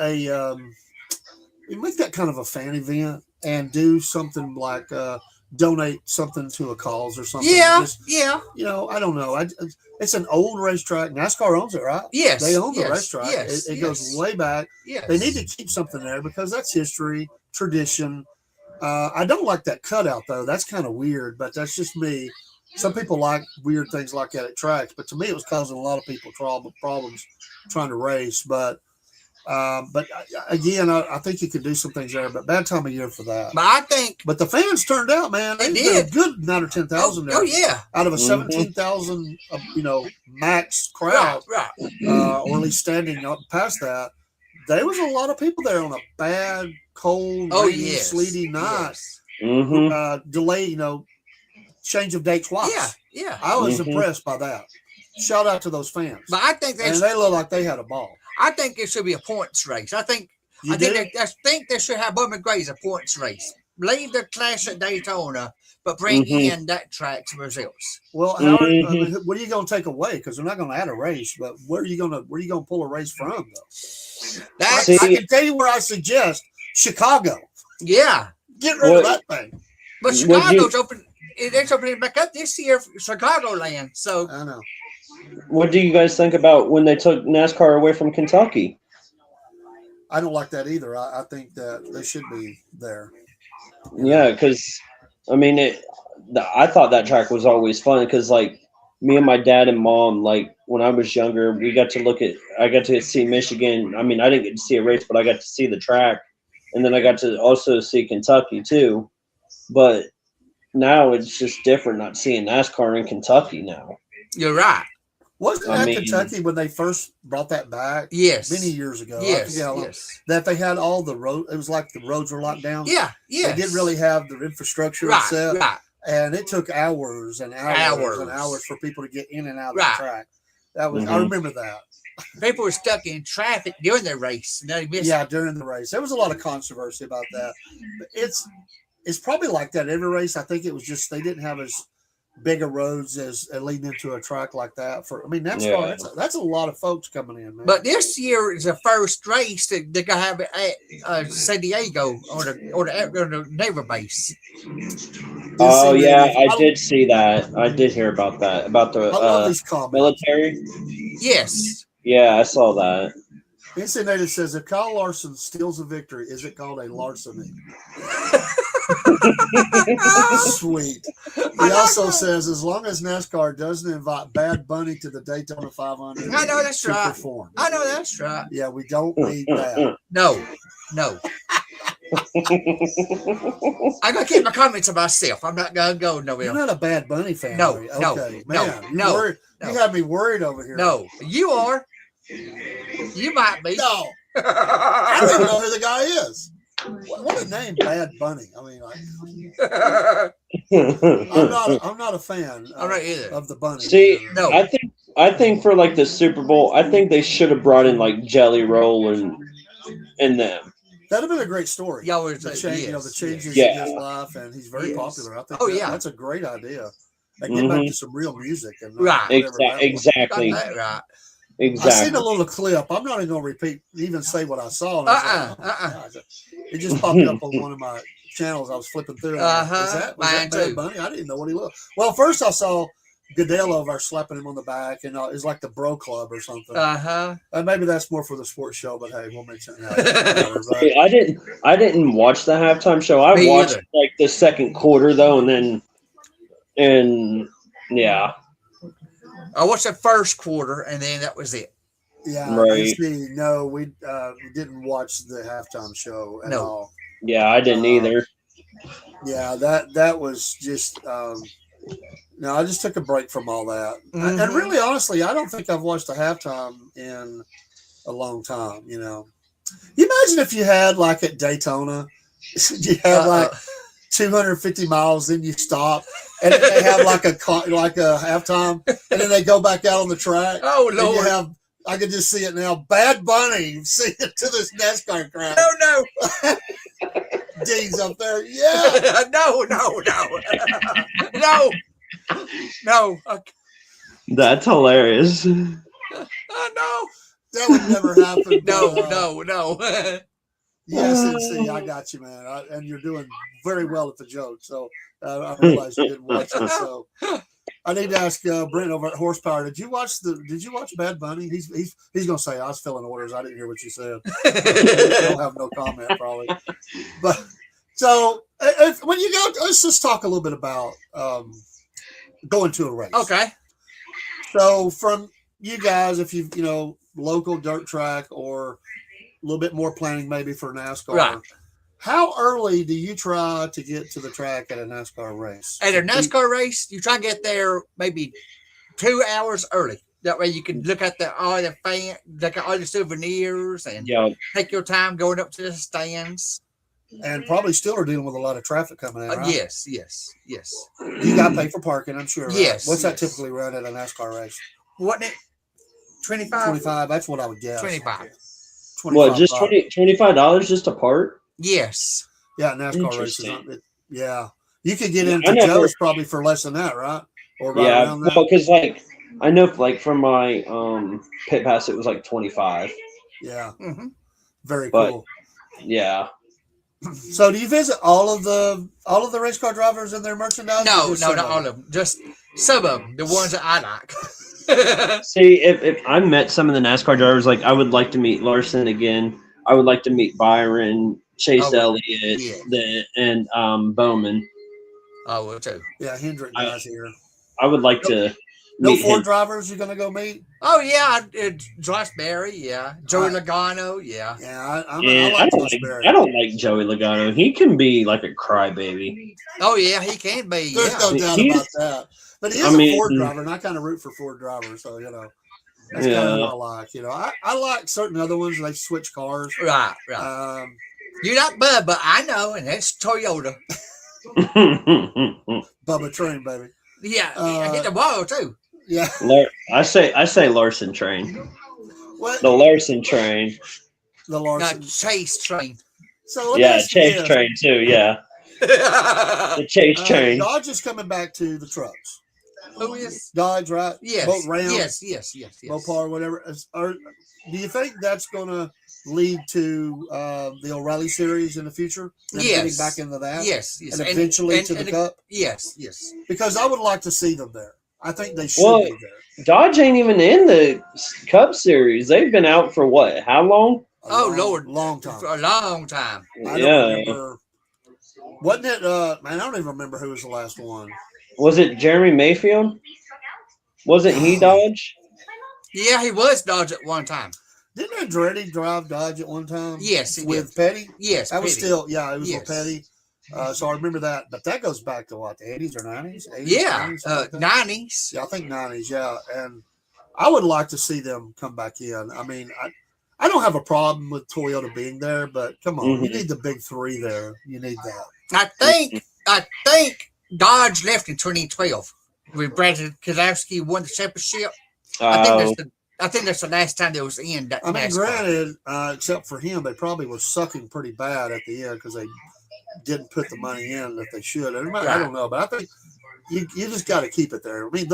make that kind of a fan event and do something like donate something to a cause or something. Yeah. Just, Yeah. I don't know. It's an old racetrack. NASCAR owns it, right? Yes. They own the yes, racetrack. Yes. It yes, goes way back. Yes. They need to keep something there because that's history, tradition. I don't like that cutout though. That's kind of weird, but that's just me. Some people like weird things like that at tracks, but to me, it was causing a lot of people problems trying to race. But again, I think you could do some things there, but bad time of year for that. But I think. But the fans turned out, man. They did a did. good 9 or 10,000 there. Oh, yeah. Out of a Mhm. 17,000, max crowd, Right. or at least standing up past that, there was a lot of people there on a bad, cold, Oh, rainy, yes. sleety night. Yes. Mm-hmm. Delay, change of date twice. Yeah. Yeah. I was Mhm. impressed by that. Shout out to those fans. But I think And they look like they had a ball. I think it should be a points race. I think You I do? think they should have Bowman Gray's a points race. Leave the clash at Daytona, but bring Mhm. in that track's results. Well, Howard, Mhm. what are you going to take away? Because they're not going to add a race. But where are you going to pull a race from? Though That's See- I can tell you where I suggest Chicago. yeah. Get rid of What- that thing. But Would Chicago's open. It's opening back up this year for Chicagoland. So I know. What do you guys think about when they took NASCAR away from Kentucky? I don't like that either. I think that they should be there. Yeah, because I mean, I thought that track was always fun because, like, me and my dad and mom, like, when I was younger, I got to see Michigan. I mean, I didn't get to see a race, but I got to see the track, and then I got to also see Kentucky too. But now it's just different not seeing NASCAR in Kentucky now. you're right. Wasn't I that mean- Kentucky when they first brought that back? Yes. Many years ago. I Yes. forget how long. Yes. That they had all the road. It was like the roads were locked down. Yeah. Yeah. They didn't really have the infrastructure Right. set. Right. And it took hours and hours and Hours. hours for people to get in and out of Right. the track. That was I Mhm. remember that. People were stuck in traffic during the race, and they missed. Yeah, during the race. There was a lot of controversy about that. But it's probably like that every race. I think it was just they didn't have as bigger roads as leading into a track like that. NASCAR, Yeah. that's a lot of folks coming in, man. But this year is the first race that they're gonna have at San Diego on the naval base. Oh This- yeah, I did see that. I did hear about that. About I love the these comments. military. Yes. Yeah, I saw that. NC Native says, if Kyle Larson steals a victory, is it called a larceny? Sweet. He also says, as long as NASCAR doesn't invite Bad Bunny to the Daytona 500, I know that's to right. perform. I know that's right. Yeah, we don't need that. No. I'm gonna keep my comments to myself. I'm not gonna go nowhere. You're not a Bad Bunny fan, No, are you? no, Okay, no, man. no. You had me worried over here. No, you are. You might be. No. I don't even know who the guy is. What a name, Bad Bunny. I mean, I'm not a fan I'm not either. of the bunny. See, No. I think for like the Super Bowl, I think they should have brought in like Jelly Roll and them. That'd have been a great story. Y'all were The yes, change, the changes yes. in his life, and he's very Yes. popular. I think. Oh, yeah. That's a great idea. And get back to some real music and Right. whatever that was. Exactly. Got that right. I seen Exactly. a little clip. I'm not even going to repeat, even say what I saw. And I was like, oh, God. It just popped up on one of my channels. I was flipping through. Uh-huh. Was that Mine Bad too. Bunny? I didn't know what he looked. Well, first I saw Goodell over there slapping him on the back, and it's like the Bro Club or something. Uh-huh. Maybe that's more for the sports show, but hey, we'll mention that. See, I didn't watch the halftime show. I Me watched either. like the second quarter though, and yeah. I watched the first quarter, and then that was it. Yeah, Right. see, no, we didn't watch the halftime show at No. all. Yeah, I didn't either. Yeah, that was just no, I just took a break from all that. Mhm. And really, honestly, I don't think I've watched a halftime in a long time. You know, you imagine if you had like at Daytona, you had like 250 miles, then you stop, and then they have like a halftime, and then they go back out on the track. Oh, And you Lord. have, I can just see it now. Bad Bunny singing to this NASCAR crowd. No. Dean's up there. Yeah. No. No. Oh, That's hilarious. No. That would never happen. No. Yes, NC, I got you, man. And you're doing very well at the joke. So I realized you didn't watch it. So I need to ask Brent over at Horsepower. Did you watch Bad Bunny? He's gonna say I was filling orders. I didn't hear what you said. I'll have no comment probably. But so when you go, let's just talk a little bit about going to a race. Okay. So from you guys, if you local dirt track or a little bit more planning maybe for NASCAR. Right. How early do you try to get to the track at a NASCAR race? At a NASCAR race, you try to get there maybe 2 hours early. That way you can look at all the souvenirs and take your time going up to the stands. And probably still are dealing with a lot of traffic coming in, right? Yes. You got to pay for parking, I'm sure. Right? Yes. What's that typically run at a NASCAR race? Wasn't it 25? 25. That's what I would guess. 25. What, just $25 just a part? Yes. Yeah, NASCAR races. Yeah. You could get Yeah, into Joe's probably for less than that, right? Or right around that. Well, because I know from my pit pass it was like 25. Yeah. Mm-hmm. Very But- cool. Yeah. So do you visit all of the race car drivers and their merchandise? No, or just not some all of them. Just some of them, the ones that I like. See, if I met some of the NASCAR drivers, like I would like to meet Larson again. I would like to meet Byron, Chase Elliott, and Bowman. I will too. Yeah, Hendrick guys here. I would like to No meet Ford him. drivers you're gonna go meet? Oh yeah, Josh Berry, yeah. Joey Logano, yeah. Yeah, I And like Josh Berry. I don't like Joey Logano. He can be like a crybaby. Oh yeah, he can be. There's Yeah. no doubt about that. But he is I mean- a Ford driver, and I kind of root for Ford drivers, so that's kind of what I like. I like certain other ones. They switch cars. Right. You're not Bud, but I know, and that's Toyota. Bubba Train, baby. Yeah, I hit the wall too. Yeah. I say Larson train. What? The Larson train. The Not Larson. Chase train. So let me ask you Chase this. train too. Yeah, the Chase train. Dodge is coming back to the trucks. Who is? Dodge, right? Yes. Boat Ram. Yes. Mopar, whatever. Do you think that's going to lead to the O'Reilly series in the future? Them getting back into that? Yes. And eventually to the Cup? Yes. Because I would like to see them there. I think they should Well, be there. Dodge ain't even in the Cup Series. They've been out for what? How long? Long time. For a long time. I don't remember. Wasn't it? Man, I don't even remember who was the last one. Was it Jeremy Mayfield? Wasn't he Dodge? Yeah, he was Dodge at one time. Didn't Andretti drive Dodge at one time? Yes, he with did. Petty. Yes, that was Petty. still it was Yes. with Petty. So I remember that, but that goes back to what, the 80s or 90s? 80s, Yeah, 90s, something like that? 90s. Yeah, I think 90s. Yeah, and I would like to see them come back in. I mean, I don't have a problem with Toyota being there, but come on, you need the big three there. You need that. I think Dodge left in 2012 with Brad Keselowski won the championship. I think that's the last time there was in. I mean, granted, except for him, they probably were sucking pretty bad at the end because they didn't put the money in that they should. And I don't know, but I think you just got to keep it there. I mean,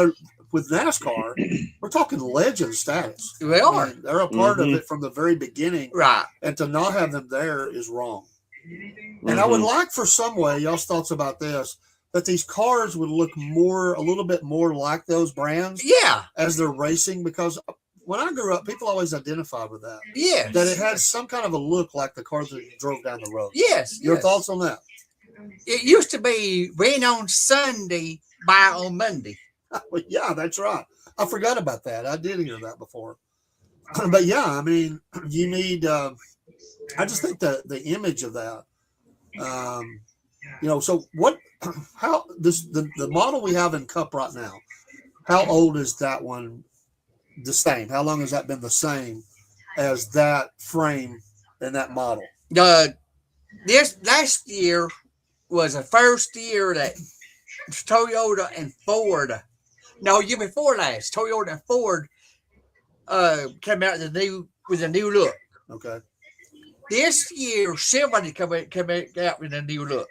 with NASCAR, we're talking legend status. They are. I mean, they're a part of it from the very beginning. Right. And to not have them there is wrong. And I would like for some way, y'all's thoughts about this, that these cars would look a little bit more like those brands. Yeah. As they're racing, because when I grew up, people always identified with that. Yes. That it had some kind of a look like the cars that drove down the road. Yes. Your thoughts on that? It used to be rain on Sunday, buy on Monday. Well, yeah, that's right. I forgot about that. I did hear that before. But yeah, I mean, you need. I just think the image of that. So what? How the model we have in Cup right now? How old is that one? The same. How long has that been the same as that frame and that model? This last year was the first year that Toyota and Ford. No, year before last, Toyota and Ford came out with a new look. Okay. This year, Chevrolet come out with a new look.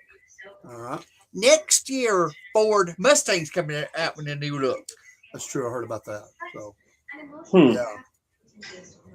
All right. Next year, Ford Mustang's coming out with a new look. That's true. I heard about that. So, yeah,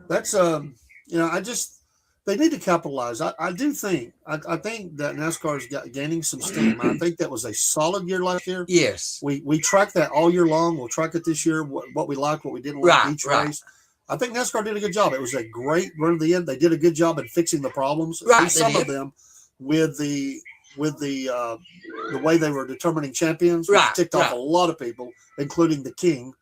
that's they need to capitalize. I do think I think that NASCAR's gaining some steam. I think that was a solid year last year. Yes, we tracked that all year long. We'll track it this year. What we liked, what we didn't like each race. I think NASCAR did a good job. It was a great run to the end. They did a good job in fixing the problems. Some of them with the way they were determining champions, which ticked off a lot of people, including the King.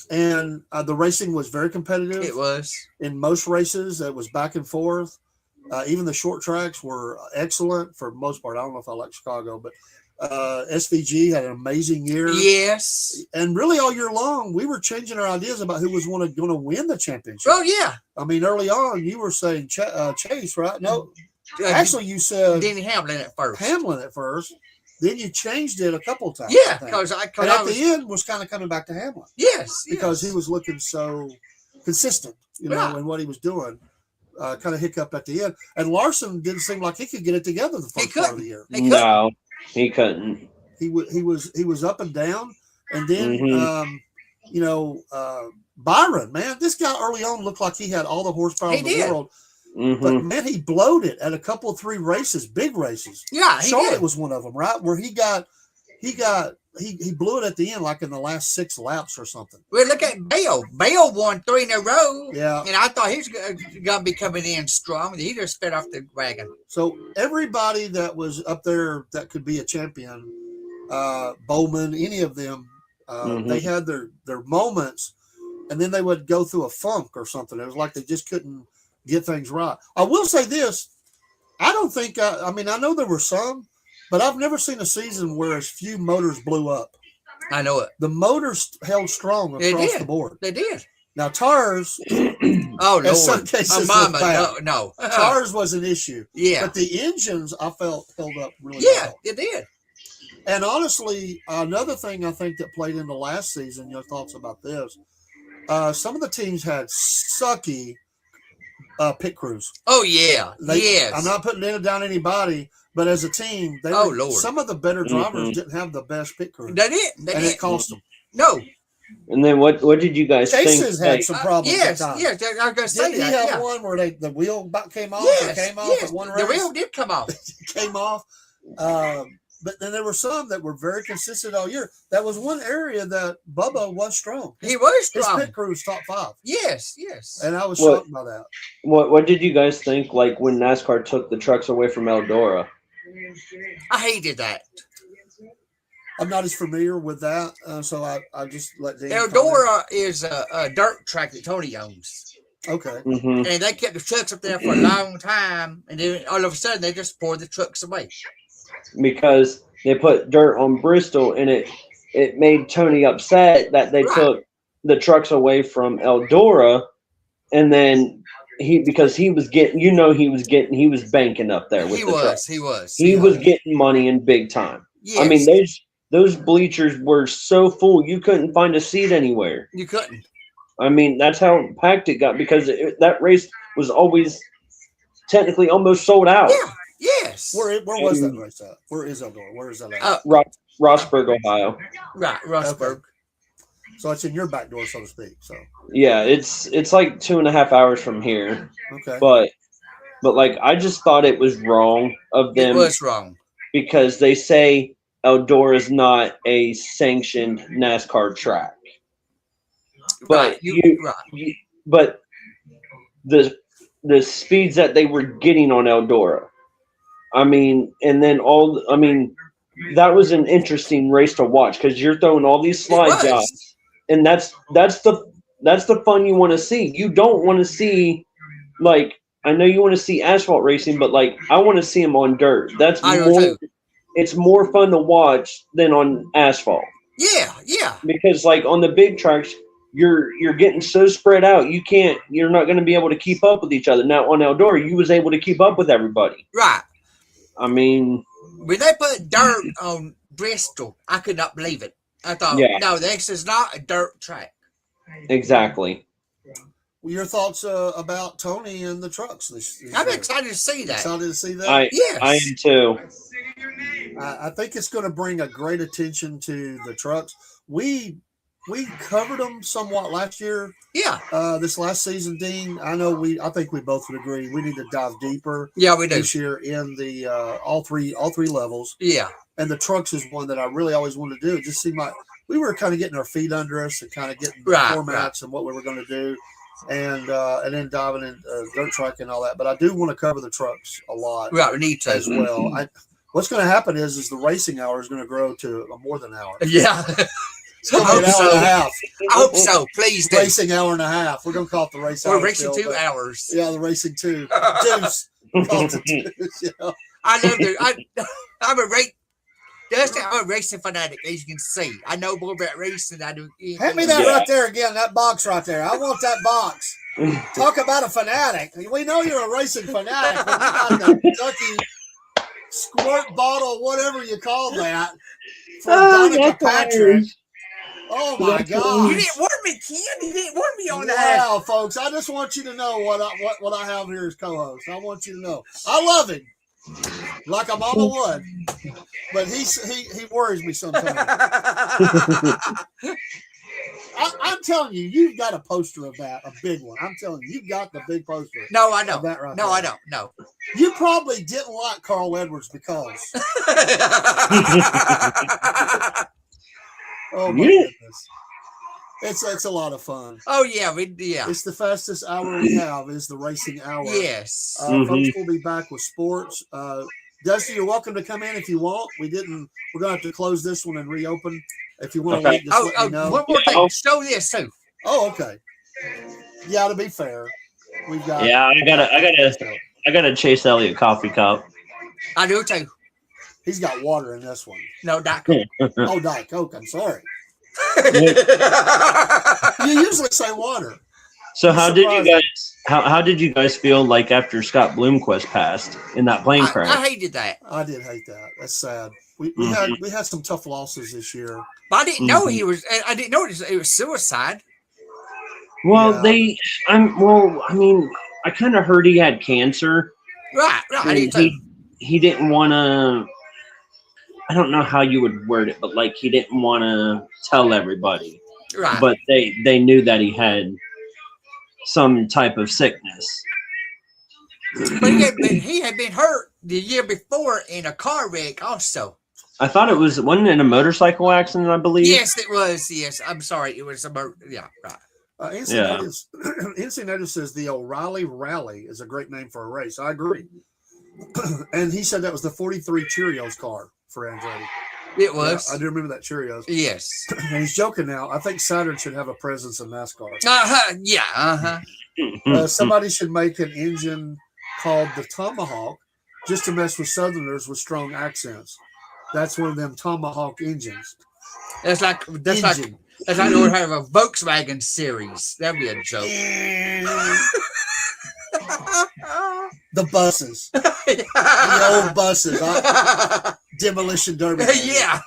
And the racing was very competitive. It was. In most races, it was back and forth. Even the short tracks were excellent for the most part. I don't know if I like Chicago, but SVG had an amazing year. Yes. And really all year long, we were changing our ideas about who was going to win the championship. Oh, yeah. I mean, early on, you were saying Chase, right? No. Actually, you said Hamlin at first. Then you changed it a couple of times. Yeah, because at the end was kind of coming back to Hamlin. Yes, because he was looking so consistent, in what he was doing. Kind of hiccup at the end, and Larson didn't seem like he could get it together the first part of the year. No, he couldn't. He was up and down, and then Byron, man, this guy early on looked like he had all the horsepower in the world. But man, he bloated at a couple of 3 races, big races. Yeah, Charlotte was one of them, right? Where he blew it at the end, like in the last 6 laps or something. Well, look at Bale. Bale won 3 in a row. Yeah, and I thought he was going to be coming in strong. He just sped off the wagon. So everybody that was up there that could be a champion, Bowman, any of them, they had their moments, and then they would go through a funk or something. It was like they just couldn't get things right. I will say this. I don't think, I know there were some, but I've never seen a season where as few motors blew up. I know it. The motors held strong across the board. They did. Now, tires, in some cases, no. Tires was an issue. Yeah. But the engines, I felt, held up really well. Yeah, it did. And honestly, another thing I think that played into last season, your thoughts about this, some of the teams had sucky pit crews. Oh, yeah. Yes. I'm not putting it down anybody, but as a team, some of the better drivers didn't have the best pit crews. They did. It cost them. No. And then what did you guys think? Chase's had some problems. Yes, I was going to say Didn't that. he have one where the wheel came off? Yes, It came off at one race. The wheel did come off. It came off. but then there were some that were very consistent all year. That was one area that Bubba was strong. He was His strong. pit crew was top 5. Yes. And I was What- shocked by that. What did you guys think like when NASCAR took the trucks away from Eldora? I hated that. I'm not as familiar with that, so I just let Dean comment. Eldora is a dirt track that Tony owns. Okay. Mm-hmm. And they kept the trucks up there for a long time. And then all of a sudden, they just poured the trucks away. Because they put dirt on Bristol, and it made Tony upset that they took the trucks away from Eldora, and then he was banking up there with the trucks. He was getting money in big time. Yes. I mean, those bleachers were so full you couldn't find a seat anywhere. You couldn't. I mean, that's how packed it got because that race was always technically almost sold out. Yeah. Yes. Where was that race at? Where is Eldora? Where is that at? Rossburg, Ohio. Right, Rossburg. Okay. So it's in your back door, so to speak. So yeah, it's like 2.5 hours from here. Okay. But like I just thought it was wrong of them. It was wrong. Because they say Eldora is not a sanctioned NASCAR track. But but the speeds that they were getting on Eldora. I mean, and then that was an interesting race to watch because you're throwing all these slide jobs, and that's the fun you want to see. You don't want to see I know you want to see asphalt racing, but I want to see them on dirt. It's more fun to watch than on asphalt. Yeah. Because on the big tracks, you're getting so spread out, you're not going to be able to keep up with each other. Now on Eldora, you was able to keep up with everybody. Right. I mean, when they put dirt on Bristol, I could not believe it. I thought, no, this is not a dirt track. Exactly. Well, your thoughts about Tony and the trucks? I'm excited to see that. Excited to see that? Yes. I am too. I think it's going to bring a great attention to the trucks. We covered them somewhat last year. Yeah. This last season, Dean. I think we both would agree we need to dive deeper. Yeah, we do this year in the all three levels. Yeah. And the trucks is one that I really always wanted to do. It just seemed like we were kind of getting our feet under us and kind of getting the formats and what we were going to do, and then diving in dirt track and all that. But I do want to cover the trucks a lot. Right, we need to as well. What's going to happen is the racing hour is going to grow to more than an hour. Yeah. It's going to be an hour and a half. I hope so. Please do. Racing hour and a half. We're going to call it the race hour. We're racing 2 hours. Yeah, the racing 2. Deuce. Call it the deuce, you know? I love I'm a racing fanatic, as you can see. I know more about racing than I do. Hand me that right there again, that box right there. I want that box. Talk about a fanatic. We know you're a racing fanatic. But you got the Kentucky squirt bottle, whatever you call that, from Donica Patrick. Oh my God! You didn't warn me, Ken. You didn't warn me on that. Wow, folks! I just want you to know what I have here as co-host. I want you to know I love him, like a mama would, but he worries me sometimes. I'm telling you, you've got a poster of that, a big one. I'm telling you, you've got the big poster. No, I don't. That right no, there. I don't. No. You probably didn't like Carl Edwards because. Oh my goodness. It's a lot of fun. Oh yeah, It's the fastest hour we have is the racing hour. Yes. Folks will be back with sports. Dusty, you're welcome to come in if you want. We're gonna have to close this one and reopen. If you want to leave, just let me know. One more thing. Show this too. Oh, okay. Yeah, to be fair, we've got. Yeah, I gotta chase Elliot coffee cup. I do too. He's got water in this one. No, Diet Coke. Oh, Diet Coke. I'm sorry. You usually say water. So how did you guys feel like after Scott Bloomquist passed in that plane crash? I hated that. I did hate that. That's sad. We had some tough losses this year. But I didn't know he was. I didn't know it was suicide. Well, I kind of heard he had cancer. Right. I did too. He didn't want to. I don't know how you would word it, but he didn't want to tell everybody. Right. But they knew that he had some type of sickness. But he had been hurt the year before in a car wreck also. I thought it wasn't it a motorcycle accident, I believe? Yes, it was. Yes, I'm sorry. It was yeah, right. Encinitas says the O'Reilly Rally is a great name for a race. I agree. And he said that was the 43 Cheerios car for Andretti. It was. Yeah, I do remember that Cheerios. Yes. And he's joking now. I think Saturn should have a presence in NASCAR. Yeah. Somebody should make an engine called the Tomahawk just to mess with Southerners with strong accents. That's one of them Tomahawk engines. That's like they would have a Volkswagen series. That'd be a joke. The buses. The old buses. Demolition Derby. Yeah.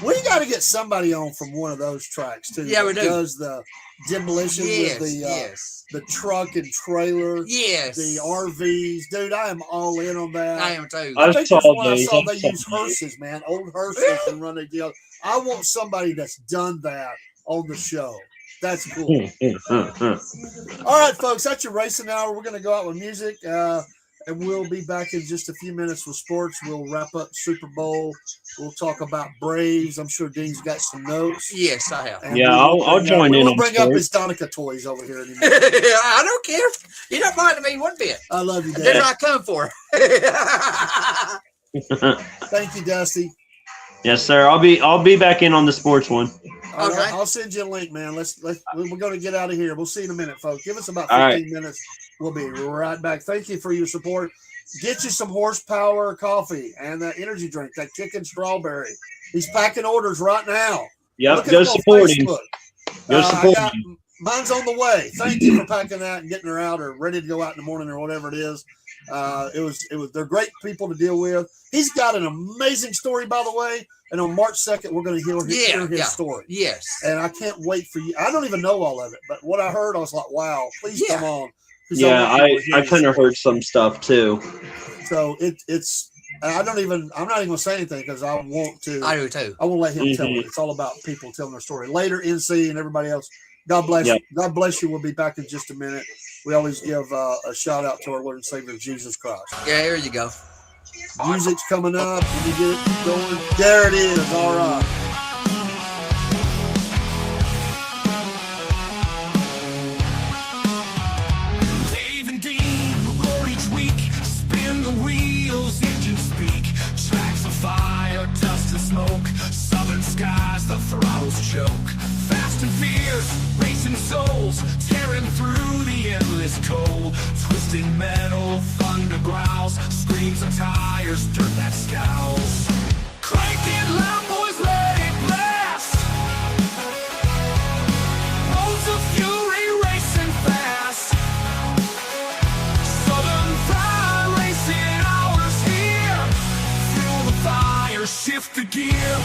We got to get somebody on from one of those tracks too. Yeah, we do. Does the demolition with the truck and trailer? Yes. The RVs, dude. I am all in on that. I am too. I think that's why I saw they use hearses, man. Old hearses and run a deal. I want somebody that's done that on the show. That's cool. All right, folks, that's your racing hour. We're going to go out with music, and we'll be back in just a few minutes with sports. We'll wrap up Super Bowl. We'll talk about Braves. I'm sure Dean's got some notes. Yes, I have. And I'll join in. We'll bring up his Donica toys over here anymore. I don't care. You don't mind me one bit. I love you, Dad. That's what I come for. Thank you, Dusty. Yes, sir. I'll be back in on the sports one. All Okay. right, I'll send you a link, man. We're going to get out of here. We'll see you in a minute, folks. Give us about 15 minutes. We'll be right back. Thank you for your support. Get you some horsepower coffee and that energy drink, that Kickin' Strawberry. He's packing orders right now. Yep, go support him. Go support him. Mine's on the way. Thank you for packing that and getting her out or ready to go out in the morning or whatever it is. They're great people to deal with. He's got an amazing story, by the way. And on March 2nd, we're going to hear his story. Yes. And I can't wait for you. I don't even know all of it, but what I heard, I was like, wow, please come on. Yeah, I kind of heard some stuff too. So I'm not even going to say anything because I want to. I do too. I want to let him tell it. It's all about people telling their story. Later, NC and everybody else, God bless you. God bless you. We'll be back in just a minute. We always give a shout out to our Lord and Savior, Jesus Christ. Yeah, here you go. Music's coming up. When you get it going, there it is. All right. Dave and Dean, roar each week, spin the wheels, engines speak, tracks of fire, dust and smoke, southern skies, the throttles choke. Fast and fierce, racing souls, tearing through the endless cold. Twisting metal, thunder growls, screams of tires, dirt that scowls. Crank it loud, boys, let it blast. Roads of fury racing fast. Southern pride racing hours here. Feel the fire, shift the gear.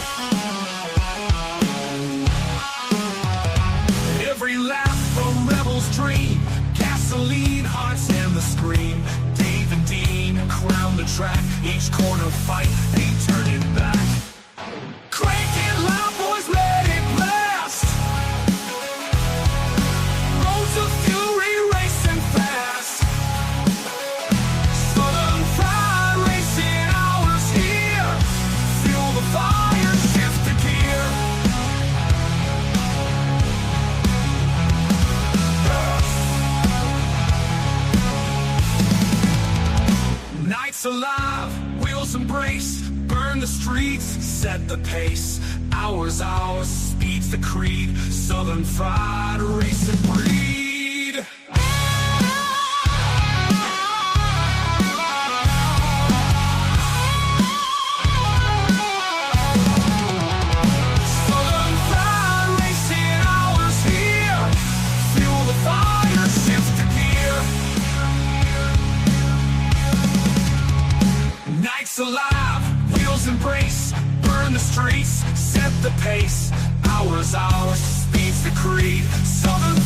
Every lap a rebel's dream, gasoline, hearts and the scream. Dave and Dean crown the track, each corner fight, ain't turning back. Crank it loud, boys, let it blast. Roads of fury racing fast. Southern pride racing hours here. Feel the fire, shift the gear. Nights alive, wheels embrace, burn the streets, set the pace. Hours, speed's the creed, southern fried racing breed. Southern fried racing hours here, feel the fire, shift the gear. Nights alive, wheels embrace, burn the streets, set the pace. Hours, speed's the creed, southern